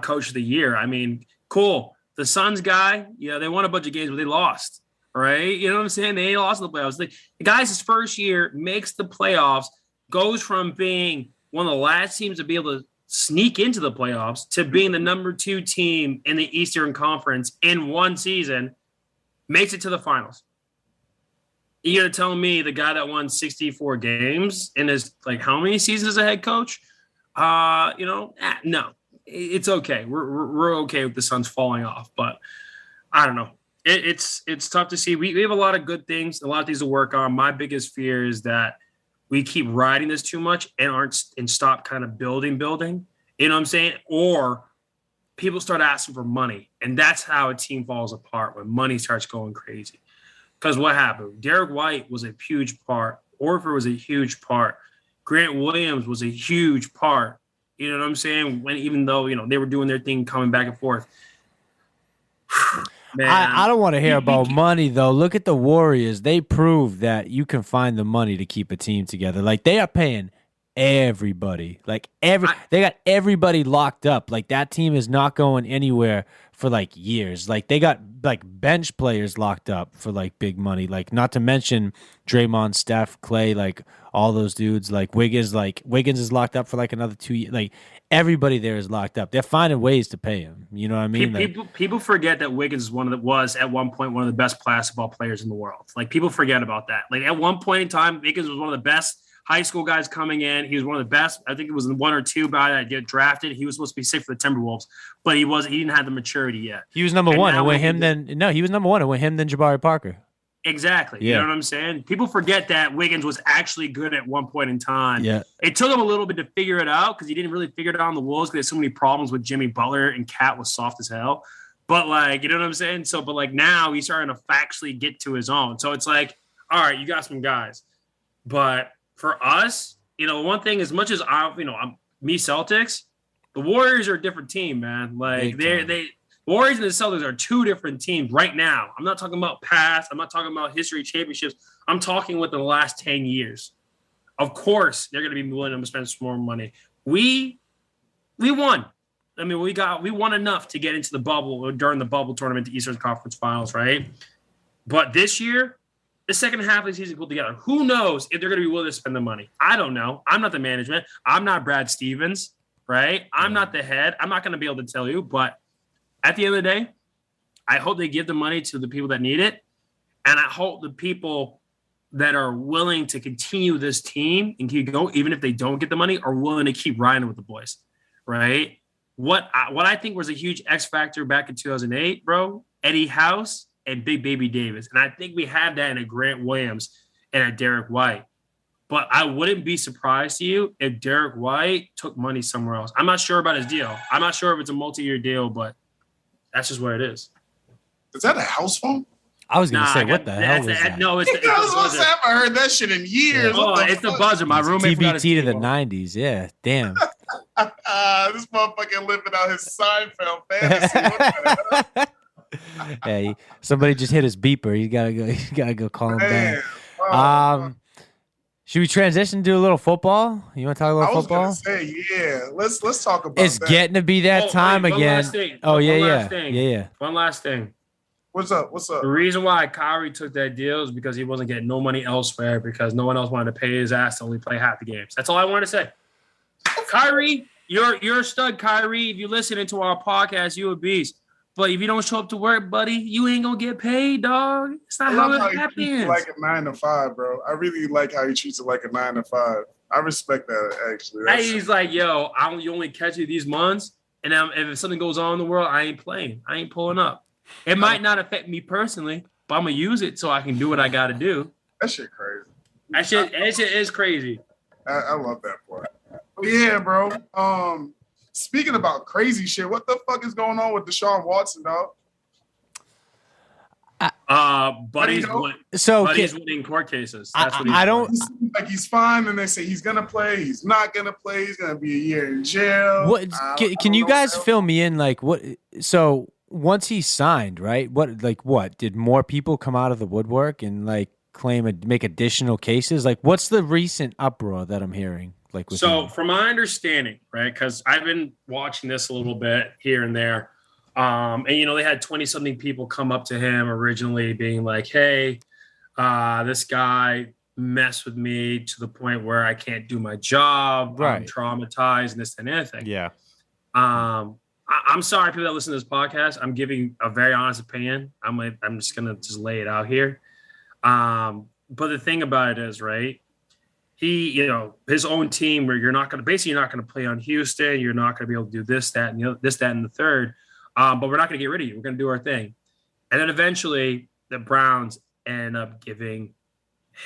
S1: coach of the year. I mean, cool. The Suns guy, they won a bunch of games, but they lost, right? You know what I'm saying? They lost in the playoffs. The guy's his first year makes the playoffs, goes from being one of the last teams to be able to sneak into the playoffs to being the number 2 team in the Eastern Conference in one season, makes it to the finals. You got to tell me the guy that won 64 games in his, like, how many seasons as a head coach? No, it's okay. We're okay with the Suns falling off, but I don't know. It's tough to see. We have a lot of good things, a lot of things to work on. My biggest fear is that we keep riding this too much and stop kind of building. You know what I'm saying? Or people start asking for money, and that's how a team falls apart, when money starts going crazy. Because what happened? Derek White was a huge part. Orford was a huge part. Grant Williams was a huge part. You know what I'm saying? Even though, they were doing their thing, coming back and forth.
S2: Man, I don't want to hear about money, though. Look at the Warriors. They prove that you can find the money to keep a team together. Like, they are paying everybody. They got everybody locked up. Like, that team is not going anywhere for, like, years. Like, they got, like, bench players locked up for, like, big money. Like, not to mention Draymond, Steph, Clay, like, all those dudes. Like, Wiggins is locked up for, like, another 2 years. Like, everybody there is locked up. They're finding ways to pay him. You know what I mean?
S1: People forget that Wiggins was at one point one of the best basketball players in the world. Like, people forget about that. Like, at one point in time, Wiggins was one of the best high school guys coming in. He was one of the best. I think it was the 1 or 2 guy that get drafted. He was supposed to be sick for the Timberwolves, but he didn't have the maturity yet.
S2: He was number 1. He was number 1. It went him, then Jabari Parker.
S1: Exactly. You know what I'm saying? People forget that Wiggins was actually good at one point in time.
S2: Yeah.
S1: It took him a little bit to figure it out because he didn't really figure it out on the Wolves because they had so many problems with Jimmy Butler, and Cat was soft as hell. But, like, you know what I'm saying? So, but, like, now he's starting to factually get to his own. So it's like, all right, you got some guys. But for us, you know, one thing, as much as I'm Celtics, the Warriors are a different team, man. Like, Warriors and the Celtics are two different teams right now. I'm not talking about past. I'm not talking about history championships. I'm talking within the last 10 years. Of course, they're going to be willing to spend some more money. We won. I mean, we won enough to get into the bubble during the bubble tournament, the Eastern Conference Finals, right? But this year, the second half of the season pulled together. Who knows if they're going to be willing to spend the money? I don't know. I'm not the management. I'm not Brad Stevens, right? I'm not the head. I'm not going to be able to tell you, but at the end of the day, I hope they give the money to the people that need it. And I hope the people that are willing to continue this team and keep going, even if they don't get the money, are willing to keep riding with the boys, right? What I think was a huge X factor back in 2008, bro, Eddie House and Big Baby Davis. And I think we had that in a Grant Williams and a Derek White. But I wouldn't be surprised to you if Derek White took money somewhere else. I'm not sure about his deal. I'm not sure if it's a multi-year deal, but that's just what it is.
S3: Is that a house phone?
S2: I was going to say, what the hell was that?
S1: No, it's the buzzer.
S3: I haven't heard that shit in years.
S1: Oh, it's the buzzer. My roommate
S2: TBT to the 90s. Yeah, damn.
S3: This motherfucker living out his Seinfeld fantasy.
S2: Hey, somebody just hit his beeper. You gotta go call him back. Should we transition to a little football? You want to talk about football?
S3: I was gonna say, yeah. Let's talk about.
S2: It's getting to be that time again. Yeah.
S1: One last thing.
S3: What's up?
S1: The reason why Kyrie took that deal is because he wasn't getting no money elsewhere because no one else wanted to pay his ass to only play half the games. That's all I want to say. Kyrie, you're a stud, Kyrie. If you listen into our podcast, you a beast. But if you don't show up to work, buddy, you ain't gonna get paid, dog. It's not how it happens.
S3: Like a 9 to 5, bro. I really like how he treats it like a 9 to 5. I respect that actually.
S1: He's like, yo, you only catch me these months, and if something goes on in the world, I ain't playing. I ain't pulling up. It might not affect me personally, but I'm gonna use it so I can do what I gotta do.
S3: That shit crazy.
S1: That shit is crazy.
S3: I love that part. But yeah, bro. Speaking about crazy shit, what the fuck is going on with Deshaun Watson, dog?
S1: Buddy's winning court cases. That's what
S2: I don't
S3: like. He's fine, and they say he's gonna play. He's not gonna play. He's gonna be a year in jail.
S2: What can you guys fill me in? Like what? So once he signed, right? What did more people come out of the woodwork and like make additional cases? Like what's the recent uproar that I'm hearing? From
S1: my understanding, right? Because I've been watching this a little bit here and there. And, they had 20-something people come up to him originally being like, hey, this guy messed with me to the point where I can't do my job. Right. I'm traumatized and this and anything.
S2: Yeah.
S1: I'm sorry, people that listen to this podcast. I'm giving a very honest opinion. I'm just going to lay it out here. But the thing about it is, right, he, his own team where you're not going to play on Houston. You're not going to be able to do this, that, and the third. But we're not going to get rid of you. We're going to do our thing. And then eventually the Browns end up giving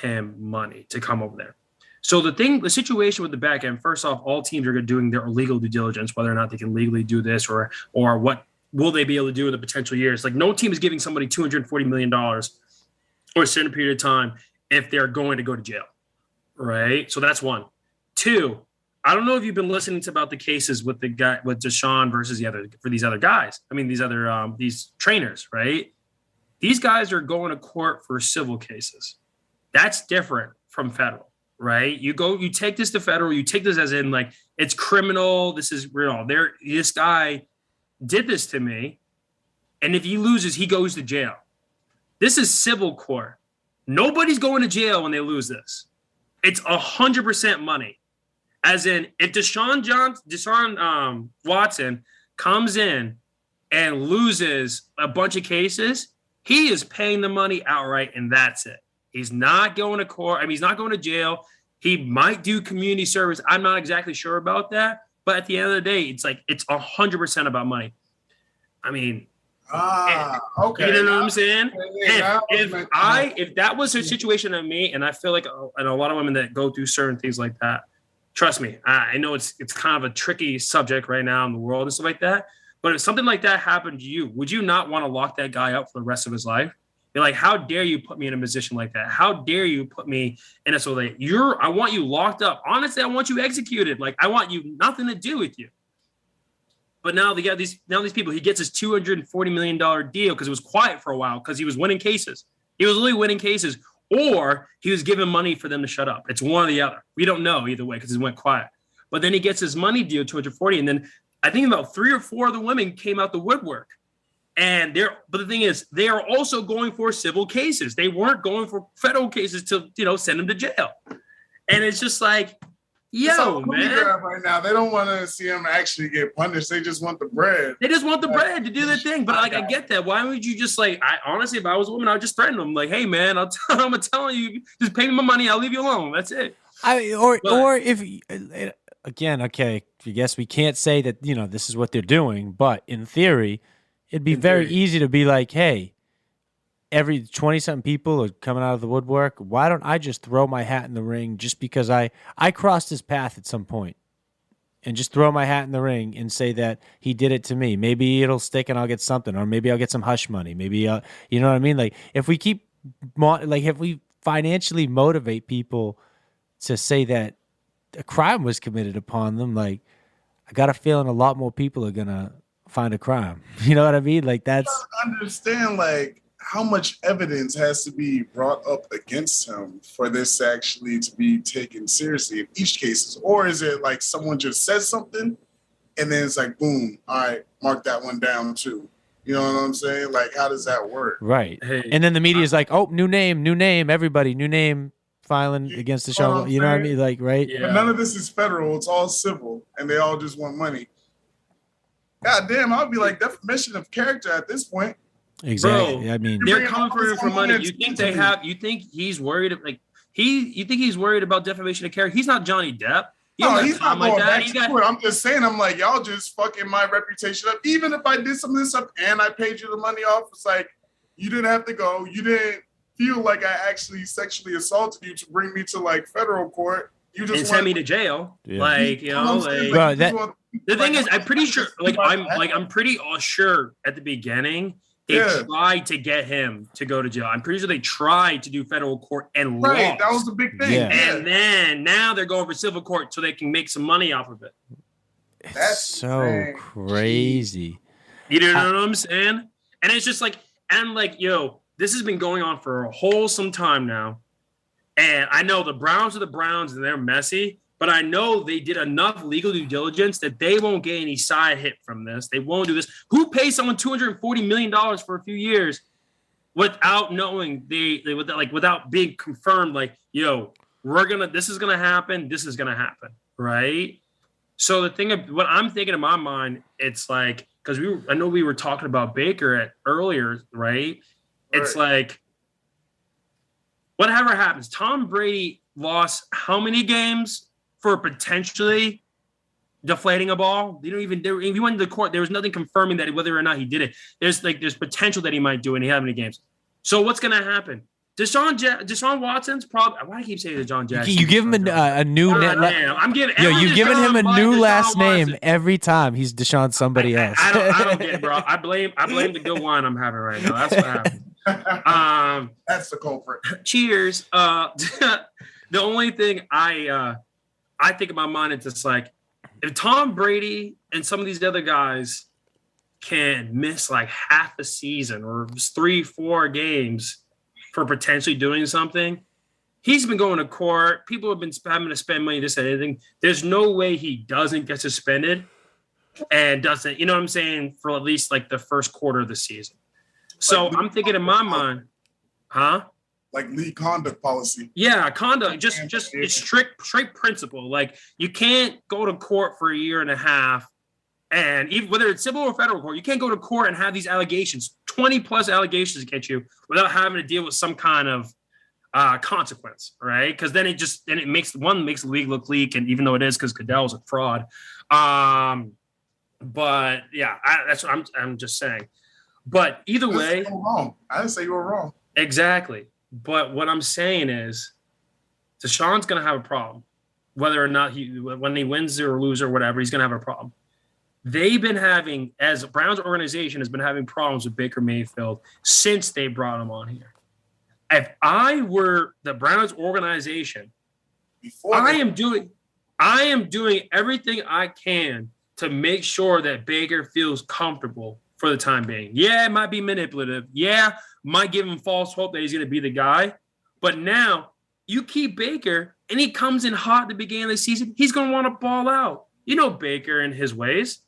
S1: him money to come over there. So the situation with the back end, first off, all teams are doing their legal due diligence, whether or not they can legally do this or what will they be able to do in the potential years. Like no team is giving somebody $240 million or a certain period of time if they're going to go to jail. Right. So that's one. Two, I don't know if you've been listening to about the cases with Deshaun versus these other guys. I mean, these trainers, right? These guys are going to court for civil cases. That's different from federal, right? You take this to federal, you take this as in like, it's criminal. This is real. This guy did this to me. And if he loses, he goes to jail. This is civil court. Nobody's going to jail when they lose this. It's 100% money. As in, if Deshaun Watson comes in and loses a bunch of cases, he is paying the money outright, and that's it. He's not going to court. I mean, he's not going to jail. He might do community service. I'm not exactly sure about that. But at the end of the day, it's 100% about money. I mean,
S3: Okay.
S1: You know what I'm saying?
S3: Yeah,
S1: If that was a situation of me, and I feel like and a lot of women that go through certain things like that, trust me, I know it's kind of a tricky subject right now in the world and stuff like that. But if something like that happened to you, would you not want to lock that guy up for the rest of his life? You're like, how dare you put me in a position like that? How dare you put me in a so that I want you locked up. Honestly, I want you executed. Like, I want you nothing to do with you. But now they got these people. He gets his $240 million deal because it was quiet for a while because he was winning cases. He was literally winning cases, or he was giving money for them to shut up. It's one or the other. We don't know either way because it went quiet. But then he gets his money deal, 240, and then I think about 3 or 4 of the women came out the woodwork. But the thing is, they are also going for civil cases. They weren't going for federal cases to, send them to jail. And it's just like, yo, man.
S3: Right now, they don't want to see him actually get punished. They just want the bread.
S1: They just want the bread to do their thing. But I get that. Why would you just honestly, if I was a woman, I would just threaten them. Like, hey, man, I'm telling you, just pay me my money. I'll leave you alone. That's it.
S2: Or if again, okay, I guess we can't say that, this is what they're doing. But in theory, it'd be very easy to be like, hey, every 20-something people are coming out of the woodwork. Why don't I just throw my hat in the ring just because I crossed his path at some point and just throw my hat in the ring and say that he did it to me. Maybe it'll stick and I'll get something, or maybe I'll get some hush money. Maybe, you know what I mean? Like if we financially motivate people to say that a crime was committed upon them, like I got a feeling a lot more people are going to find a crime. You know what I mean? Like that's
S3: I understand like how much evidence has to be brought up against him for this actually to be taken seriously in each case? Or is it like someone just says something and then it's like, boom, all right, mark that one down too. You know what I'm saying? Like, how does that work?
S2: Right. Hey, and then the media is like, oh, new name, everybody, new name filing against the show. You know what I mean? Like, right?
S3: Yeah. But none of this is federal. It's all civil and they all just want money. God damn, I'll be like defamation of character at this point.
S2: Exactly.
S1: Bro,
S2: I mean,
S1: they're coming for money. You think he's worried you think he's worried about defamation of character? He's not Johnny Depp.
S3: He's not going back to court. I'm just saying, I'm like, y'all just fucking my reputation up. Even if I did some of this up and I paid you the money off, it's like, you didn't have to go. You didn't feel like I actually sexually assaulted you to bring me to like federal court. You just
S1: send me to jail. Yeah. Like,
S2: bro,
S1: the thing is, I'm pretty sure, I'm pretty sure at the beginning, they tried to get him to go to jail. I'm pretty sure they tried to do federal court and lost.
S3: That was the big thing.
S2: Yeah.
S1: And then now they're going for civil court so they can make some money off of it.
S2: That's so crazy.
S1: You know what I'm saying? And it's just like, yo, this has been going on for a whole some time now. And I know the Browns are the Browns and they're messy, but I know they did enough legal due diligence that they won't get any side hit from this. They won't do this. Who pays someone $240 million for a few years without knowing without being confirmed? Like, yo, this is gonna happen. This is gonna happen, right? So the thing of what I'm thinking in my mind, it's like because I know we were talking about Baker earlier, right? It's like whatever happens, Tom Brady lost how many games for potentially deflating a ball? He went to the court. There was nothing confirming that whether or not he did it. There's potential that he might do it, and he had many games. So what's going to happen? Deshaun Watson's probably. Why do I keep saying Deshaun Jackson?
S2: You give him a new name.
S1: I'm giving.
S2: You've given him a new last name every time. He's Deshaun somebody else.
S1: I don't get it, bro. I blame the good wine I'm having right now. That's what happened.
S3: That's the culprit.
S1: Cheers. The only thing I think in my mind is just like if Tom Brady and some of these other guys can miss like half a season or 3-4 games for potentially doing something, he's been going to court. People have been having to spend money, this and anything. There's no way he doesn't get suspended and doesn't, you know what I'm saying, for at least like the first quarter of the season. So I'm thinking in my mind,
S3: like league conduct policy.
S1: Yeah, conduct. Just it's straight principle. Like you can't go to court for a year and a half, and even whether it's civil or federal court, you can't go to court and have these allegations, 20 plus allegations against you, without having to deal with some kind of consequence, right? Because then it makes the league look weak, and even though it is, because Goodell's a fraud. But yeah, that's what I'm just saying. But either way,
S3: you were wrong. I didn't say you were wrong.
S1: Exactly. But what I'm saying is, Deshaun's going to have a problem, whether or not when he wins or loses or whatever, he's going to have a problem. They've been having, as Browns organization has been having problems with Baker Mayfield since they brought him on here. If I were the Browns organization, I am doing everything I can to make sure that Baker feels comfortable for the time being. Yeah, it might be manipulative. Yeah, might give him false hope that he's going to be the guy. But now you keep Baker and he comes in hot at the beginning of the season, he's going to want to ball out. You know Baker and his ways.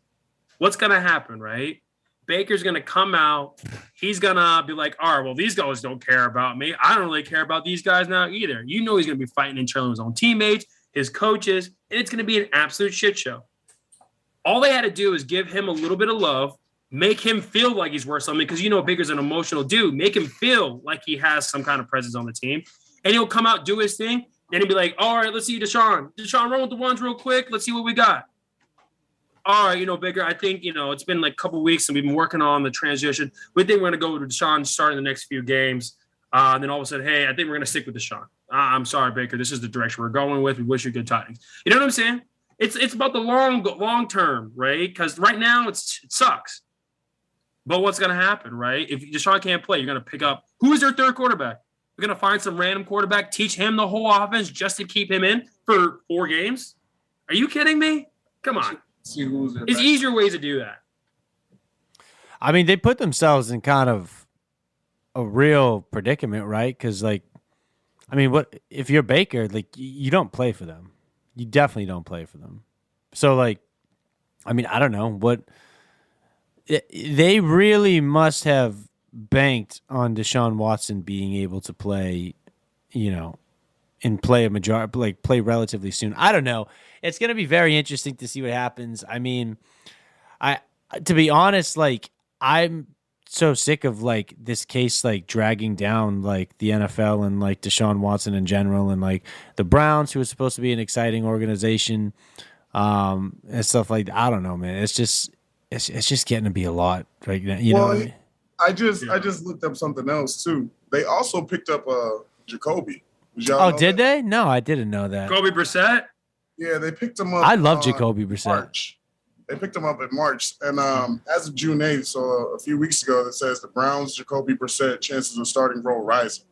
S1: What's going to happen, right? Baker's going to come out. He's going to be like, all right, well, these guys don't care about me. I don't really care about these guys now either. You know he's going to be fighting internally with his own teammates, his coaches, and it's going to be an absolute shit show. All they had to do is give him a little bit of love, make him feel like he's worth something because you know Baker's an emotional dude. Make him feel like he has some kind of presence on the team, and he'll come out, do his thing, and he'll be like, all right, let's see Deshaun. Deshaun, run with the ones real quick. Let's see what we got. All right, Baker, I think, it's been like a couple weeks and we've been working on the transition. We think we're going to go with Deshaun starting the next few games. And then all of a sudden, hey, I think we're going to stick with Deshaun. I'm sorry, Baker. This is the direction we're going with. We wish you good tidings. You know what I'm saying? It's about the long term, right? Because right now it sucks. But what's going to happen, right? If Deshaun can't play, you're going to pick up – who is their third quarterback? You're going to find some random quarterback, teach him the whole offense just to keep him in for 4 games? Are you kidding me? Come on. It's easier ways to do that.
S2: I mean, they put themselves in kind of a real predicament, right? Because, what if you're Baker? You don't play for them. You definitely don't play for them. So, I don't know they really must have banked on Deshaun Watson being able to play, and play a majority, play relatively soon. I don't know. It's going to be very interesting to see what happens. I mean, to be honest, I'm so sick of this case dragging down the NFL and Deshaun Watson in general and the Browns, who is supposed to be an exciting organization, and stuff like that. I don't know, man. It's just getting to be a lot right now. You know what I mean?
S3: I just looked up something else too. They also picked up Jacoby.
S2: Did they? No, I didn't know that.
S1: Jacoby Brissett?
S3: Yeah, they picked him up.
S2: I love Jacoby Brissett.
S3: March. They picked him up in March. And as of June 8th, so a few weeks ago, it says the Browns, Jacoby Brissett, chances of starting role rising.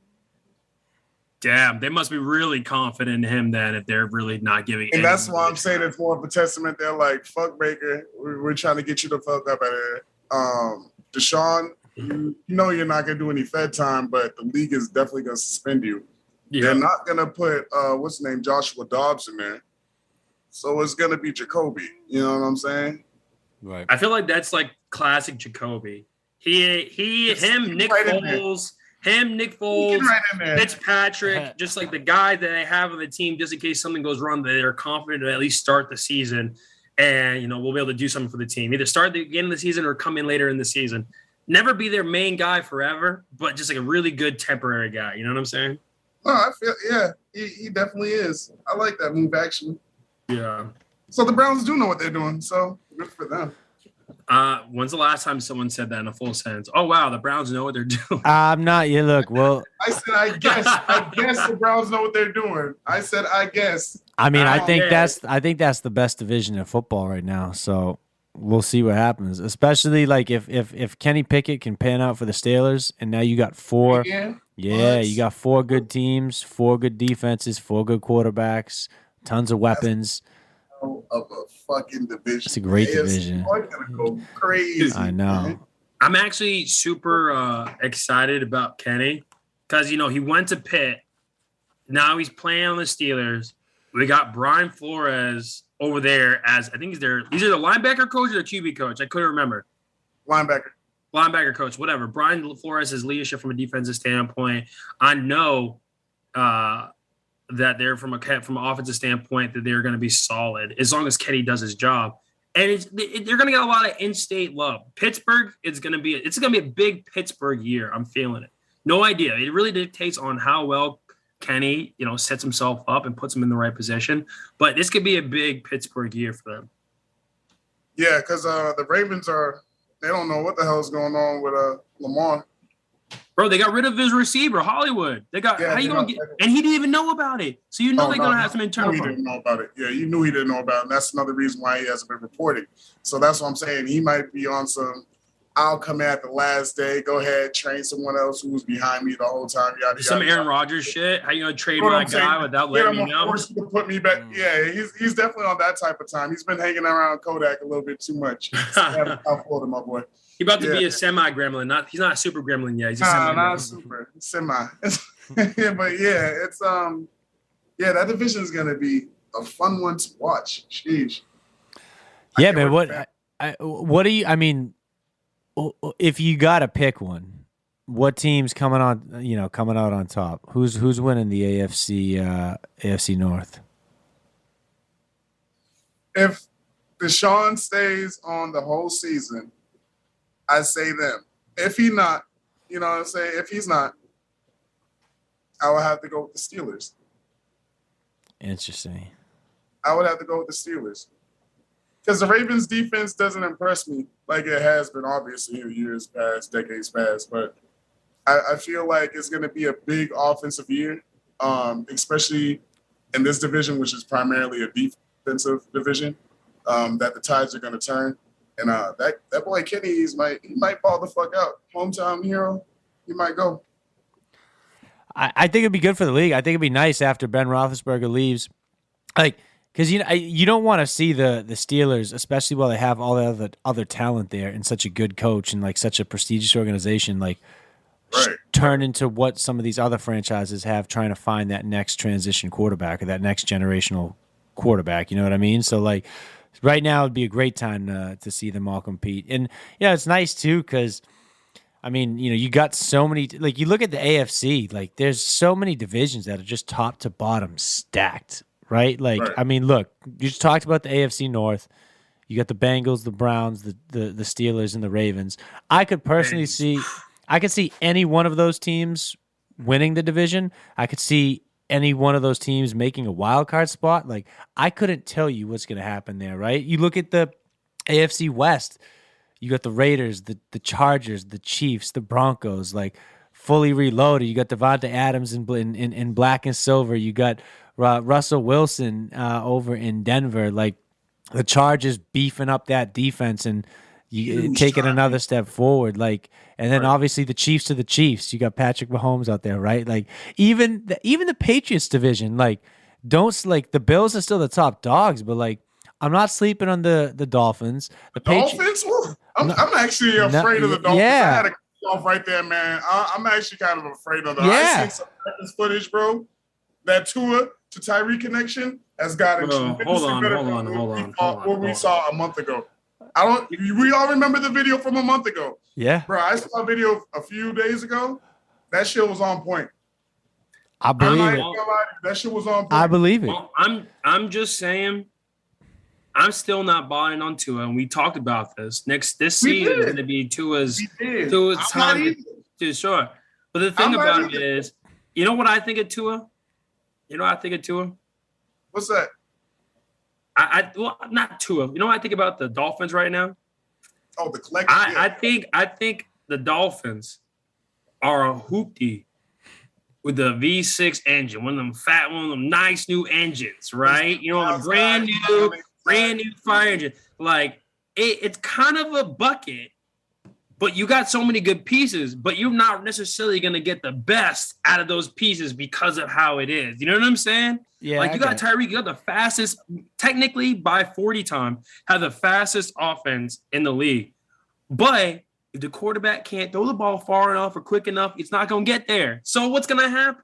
S1: Damn, they must be really confident in him then if they're really not giving.
S3: And that's why I'm saying it's more of a testament. They're like, fuck Baker. We're trying to get you the fuck up out of here. Deshaun, you know you're not going to do any Fed time, but the league is definitely going to suspend you. Yeah. They're not going to put, what's his name, Joshua Dobbs in there. So it's going to be Jacoby. You know what I'm saying?
S2: Right.
S1: I feel like that's classic Jacoby. Nick Foles, Fitzpatrick, just the guy that they have on the team just in case something goes wrong, that they're confident to at least start the season and, we'll be able to do something for the team. Either start at the beginning of the season or come in later in the season. Never be their main guy forever, but just a really good temporary guy. You know what I'm saying?
S3: Oh, I feel, he definitely is. I like that move, actually.
S1: Yeah.
S3: So the Browns do know what they're doing, so good for them.
S1: When's the last time someone said that in a full sentence? Oh, wow, the Browns know what they're doing.
S2: I'm not. You look, well.
S3: I said, I guess the Browns know what they're doing. I said, I guess.
S2: I mean, I think that's the best division in football right now, so we'll see what happens, especially if Kenny Pickett can pan out for the Steelers, and now you got 4. Yeah, you got 4 good teams, 4 good defenses, 4 good quarterbacks, tons of weapons.
S3: Of a fucking division.
S2: It's a great division.
S3: Gonna go crazy.
S2: I know. Man.
S1: I'm actually super excited about Kenny because he went to Pitt. Now he's playing on the Steelers. We got Brian Flores over there as I think he's either the linebacker coach or the QB coach. I couldn't remember. Linebacker coach, whatever. Brian Flores' leadership from a defensive standpoint. I know that they're from an offensive standpoint that they're going to be solid as long as Kenny does his job. And they're going to get a lot of in-state love. Pittsburgh it's going to be a big Pittsburgh year. I'm feeling it. No idea. It really dictates on how well Kenny, sets himself up and puts him in the right position. But this could be a big Pittsburgh year for them.
S3: Yeah, because the Ravens are They don't know what the hell's going on with Lamar.
S1: Bro, they got rid of his receiver, Hollywood. They got how you gonna get? And he didn't even know about it. So they're gonna have some internal.
S3: He didn't know about it. Yeah, you knew he didn't know about it. And that's another reason why he hasn't been reporting. So that's what I'm saying. He might be on some. I'll come at the last day. Go ahead, train someone else who was behind me the whole time.
S1: Some Aaron Rodgers shit. How you gonna trade my guy without letting me know?
S3: To put me back. Yeah, he's definitely on that type of time. He's been hanging around Kodak a little bit too much. I'll hold him, my boy.
S1: He's about to be a semi-gremlin. He's not a super gremlin yet. He's a
S3: not super. Semi. But yeah, it's that division is gonna be a fun one to watch. Sheesh.
S2: Yeah, man. What do you? I mean, if you got to pick one, what team's coming out on top? Who's winning the AFC North?
S3: If Deshaun stays on the whole season, I say them. If he's not, you know what I'm saying? If he's not, I would have to go with the Steelers.
S2: Interesting.
S3: I would have to go with the Steelers. Because the Ravens' defense doesn't impress me like it has been, obviously, in years past, decades past. But I feel like it's going to be a big offensive year, especially in this division, which is primarily a defensive division, that the tides are going to turn. And that boy Kenny might ball the fuck out. Hometown hero, he might go.
S2: I think it'd be good for the league. I think it'd be nice after Ben Roethlisberger leaves, because you don't want to see the Steelers, especially while they have all the other talent there and such a good coach and like such a prestigious organization, turn into what some of these other franchises have, trying to find that next transition quarterback or that next generational quarterback. You know what I mean? So like. Right now, it'd be a great time to see them all compete. And, it's nice, too, because, I mean, you got so many – like, you look at the AFC, like, there's so many divisions that are just top to bottom stacked, right? Like, right. I mean, look, you just talked about the AFC North. You got the Bengals, the Browns, the Steelers, and the Ravens. I could personally see any one of those teams winning the division. I could see any one of those teams making a wild card spot. Like, I couldn't tell you what's going to happen there, right? You look at the AFC West, you got the Raiders, the Chargers, the Chiefs, the Broncos, like fully reloaded. You got Devonta Adams in black and silver. You got Russell Wilson over in Denver. Like, the Chargers beefing up that defense and taking another step forward. Like, and then obviously the Chiefs are the Chiefs. You got Patrick Mahomes out there, right? Like, even the Patriots division, like, the Bills are still the top dogs, but like, I'm not sleeping on the Dolphins. The
S3: Dolphins? I'm actually afraid of the Dolphins.
S2: Yeah.
S3: I had to cut off right there, man. I'm actually kind of afraid of them.
S2: Yeah.
S3: I seen some practice footage, bro. That Tua to Tyree connection has got a tremendously better than what we saw a month ago. We all remember the video from a month ago.
S2: Yeah.
S3: Bro, I saw a video a few days ago. That shit was on point.
S2: I believe it.
S3: That shit was on point.
S2: I believe it.
S1: Well, I'm just saying, I'm still not buying on Tua, and we talked about this. This season is going to be Tua's time to sure. But the thing about it is, you know what I think of Tua?
S3: What's that?
S1: Well, not Tua. You know what I think about the Dolphins right now?
S3: Oh, the collective.
S1: I think the Dolphins are a hoopty with the V6 engine, one of them nice new engines, right? A brand new fire engine. Like, it's kind of a bucket, but you got so many good pieces, but you're not necessarily going to get the best out of those pieces because of how it is. You know what I'm saying?
S2: Yeah.
S1: Like, you got Tyreek, you got the fastest, technically by 40 time, have the fastest offense in the league. But if the quarterback can't throw the ball far enough or quick enough, it's not going to get there. So what's going to happen?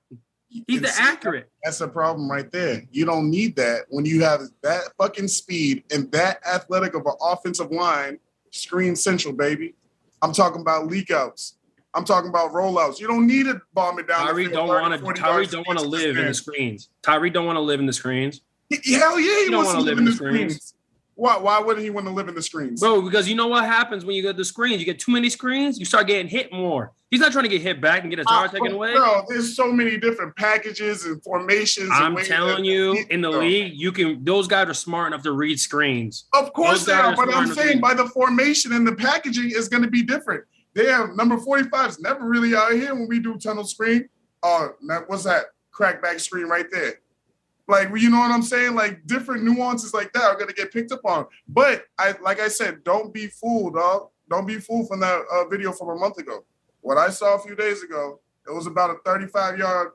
S1: He's accurate.
S3: That's a problem right there. You don't need that when you have that fucking speed and that athletic of an offensive line. Screen central, baby. I'm talking about leak outs. I'm talking about rollouts. You don't need to bomb it down.
S1: Tyree don't want to live in the screens. Tyree don't want to live in the screens.
S3: Hell yeah, he wants to live in the screens. Why wouldn't he want to live in the screens?
S1: Bro, because you know what happens when you get the screens? You get too many screens, you start getting hit more. He's not trying to get hit back and get his power taken away.
S3: Bro, there's so many different packages and formations.
S1: I'm telling you, in the league, those guys are smart enough to read screens.
S3: Of course they are, but I'm saying by the formation and the packaging is going to be different. Damn, number 45 is never really out here when we do tunnel screen. What's that? Crackback screen right there. Like, you know what I'm saying? Like, different nuances like that are going to get picked up on. But, like I said, don't be fooled, dog. Don't be fooled from that video from a month ago. What I saw a few days ago, it was about a 35-yard,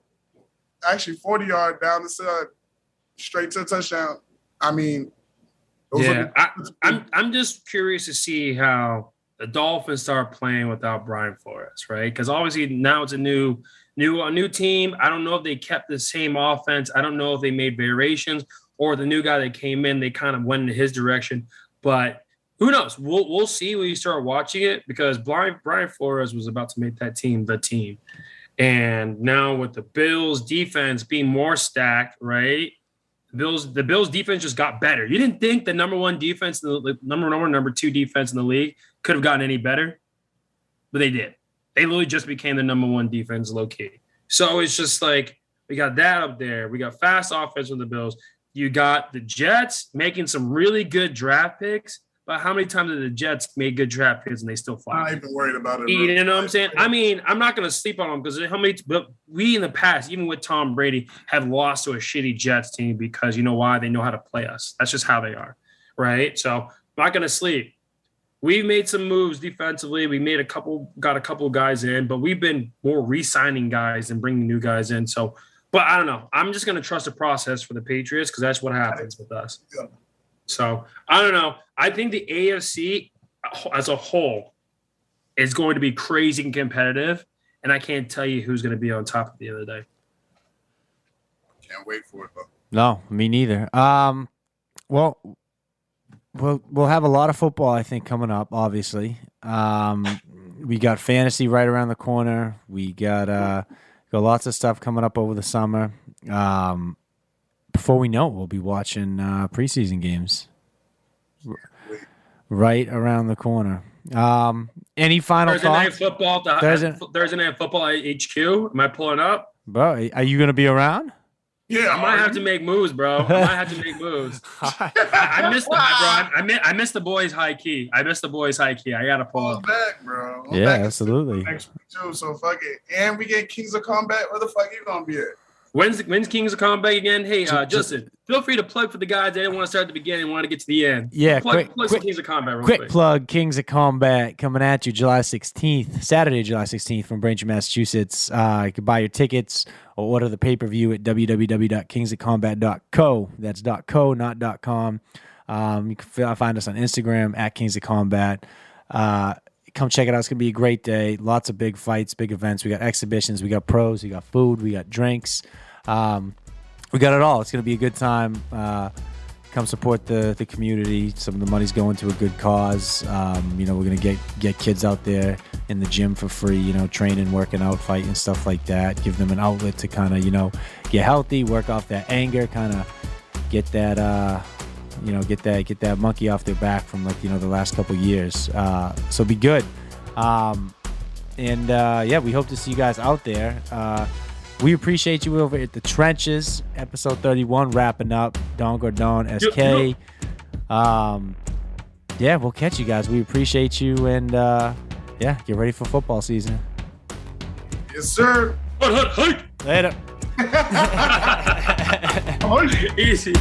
S3: actually 40-yard down the side, straight to a touchdown. I mean,
S1: I'm just curious to see how the Dolphins start playing without Brian Flores, right? Because obviously now it's a new team. I don't know if they kept the same offense. I don't know if they made variations or the new guy that came in, they kind of went in his direction. But who knows? We'll see when you start watching it because Brian Flores was about to make that team the team. And now with the Bills defense being more stacked, right? The Bills defense just got better. You didn't think the number one defense, the number two defense in the league could have gotten any better, but they did. They literally just became the number one defense low key. So it's just like we got that up there. We got fast offense with the Bills. You got the Jets making some really good draft picks. But how many times have the Jets made good draft picks and they still fly?
S3: I'm not even worried about it.
S1: You know what I'm saying? I mean, I'm not going to sleep on them because but we in the past, even with Tom Brady, have lost to a shitty Jets team because you know why? They know how to play us. That's just how they are, right? So I'm not going to sleep. We've made some moves defensively. We got a couple guys in, but we've been more re-signing guys and bringing new guys in. So, but I don't know. I'm just going to trust the process for the Patriots because that's what happens with us.
S3: Yeah.
S1: So I don't know. I think the AFC as a whole is going to be crazy and competitive, and I can't tell you who's going to be on top at the end of the day.
S3: Can't wait for it, though.
S2: No, me neither. Well, we'll have a lot of football, I think, coming up. Obviously, we got fantasy right around the corner. We got lots of stuff coming up over the summer. Before we know it, we'll be watching preseason games right around the corner. Any final thoughts?
S1: Thursday night football at HQ. Am I pulling up?
S2: Bro, are you going to be around?
S3: Yeah,
S1: I might have to make moves, bro. I missed the boys high key. I got to pull up.
S3: Back, bro.
S2: Yeah, absolutely.
S3: Next week too, so fuck it. And we get Kings of Combat. Where the fuck you going to be at?
S1: When's Kings of Combat again? Hey, Justin, feel free to plug for the guys that didn't want to start at the beginning and want to get to the end.
S2: Yeah,
S1: plug some Kings of Combat real quick.
S2: Quick plug, Kings of Combat coming at you Saturday, July 16th from Braintree, Massachusetts. You can buy your tickets or order the pay-per-view at www.kingsofcombat.co. That's .co, not .com. You can find us on Instagram at Kings of Combat. Come check it out. It's going to be a great day. Lots of big fights, big events. We got exhibitions. We got pros. We got food. We got drinks. We got it all. It's going to be a good time. Come support the community. Some of the money's going to a good cause. We're going to get kids out there in the gym for free, training, working out, fighting, stuff like that. Give them an outlet to kind of, get healthy, work off that anger, kind of get that, get that monkey off their back from the last couple of years. So be good. We hope to see you guys out there. We appreciate you over at the Trenches, episode 31, wrapping up. Don Gordon, SK. We'll catch you guys. We appreciate you, and get ready for football season.
S3: Yes, sir.
S2: Later.
S1: Easy.